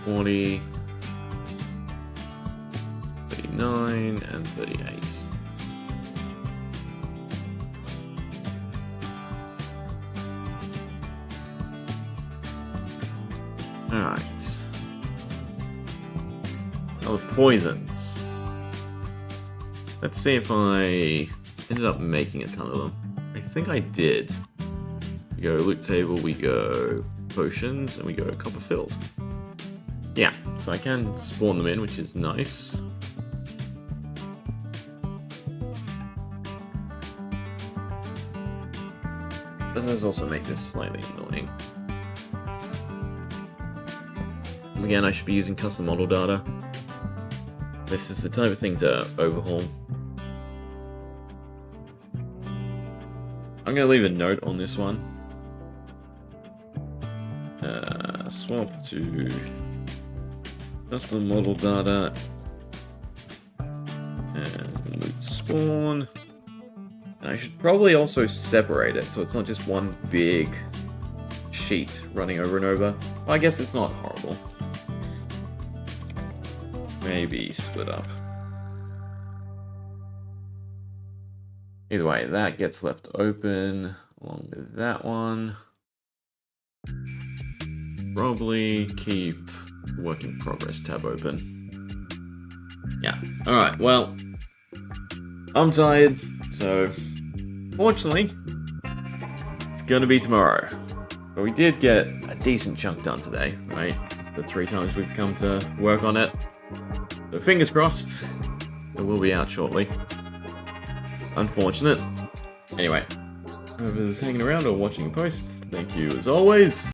S1: 40, 39, and 38. Alright. Now the poisons. Let's see if I ended up making a ton of them. I think I did. We go loot table, we go potions, and we go copper filled. Yeah, so I can spawn them in, which is nice. That does also make this slightly annoying. Because again, I should be using custom model data. This is the type of thing to overhaul. I'm going to leave a note on this one. Swap to custom model data and loot spawn. And I should probably also separate it so it's not just one big sheet running over and over. Well, I guess it's not horrible. Maybe split up. Either way, that gets left open along with that one. Probably keep work in progress tab open. Yeah, alright, well, I'm tired, so fortunately, it's gonna be tomorrow. But we did get a decent chunk done today, right? The 3 times we've come to work on it. So fingers crossed, it will be out shortly. Unfortunate. Anyway, whoever's hanging around or watching a post, thank you as always.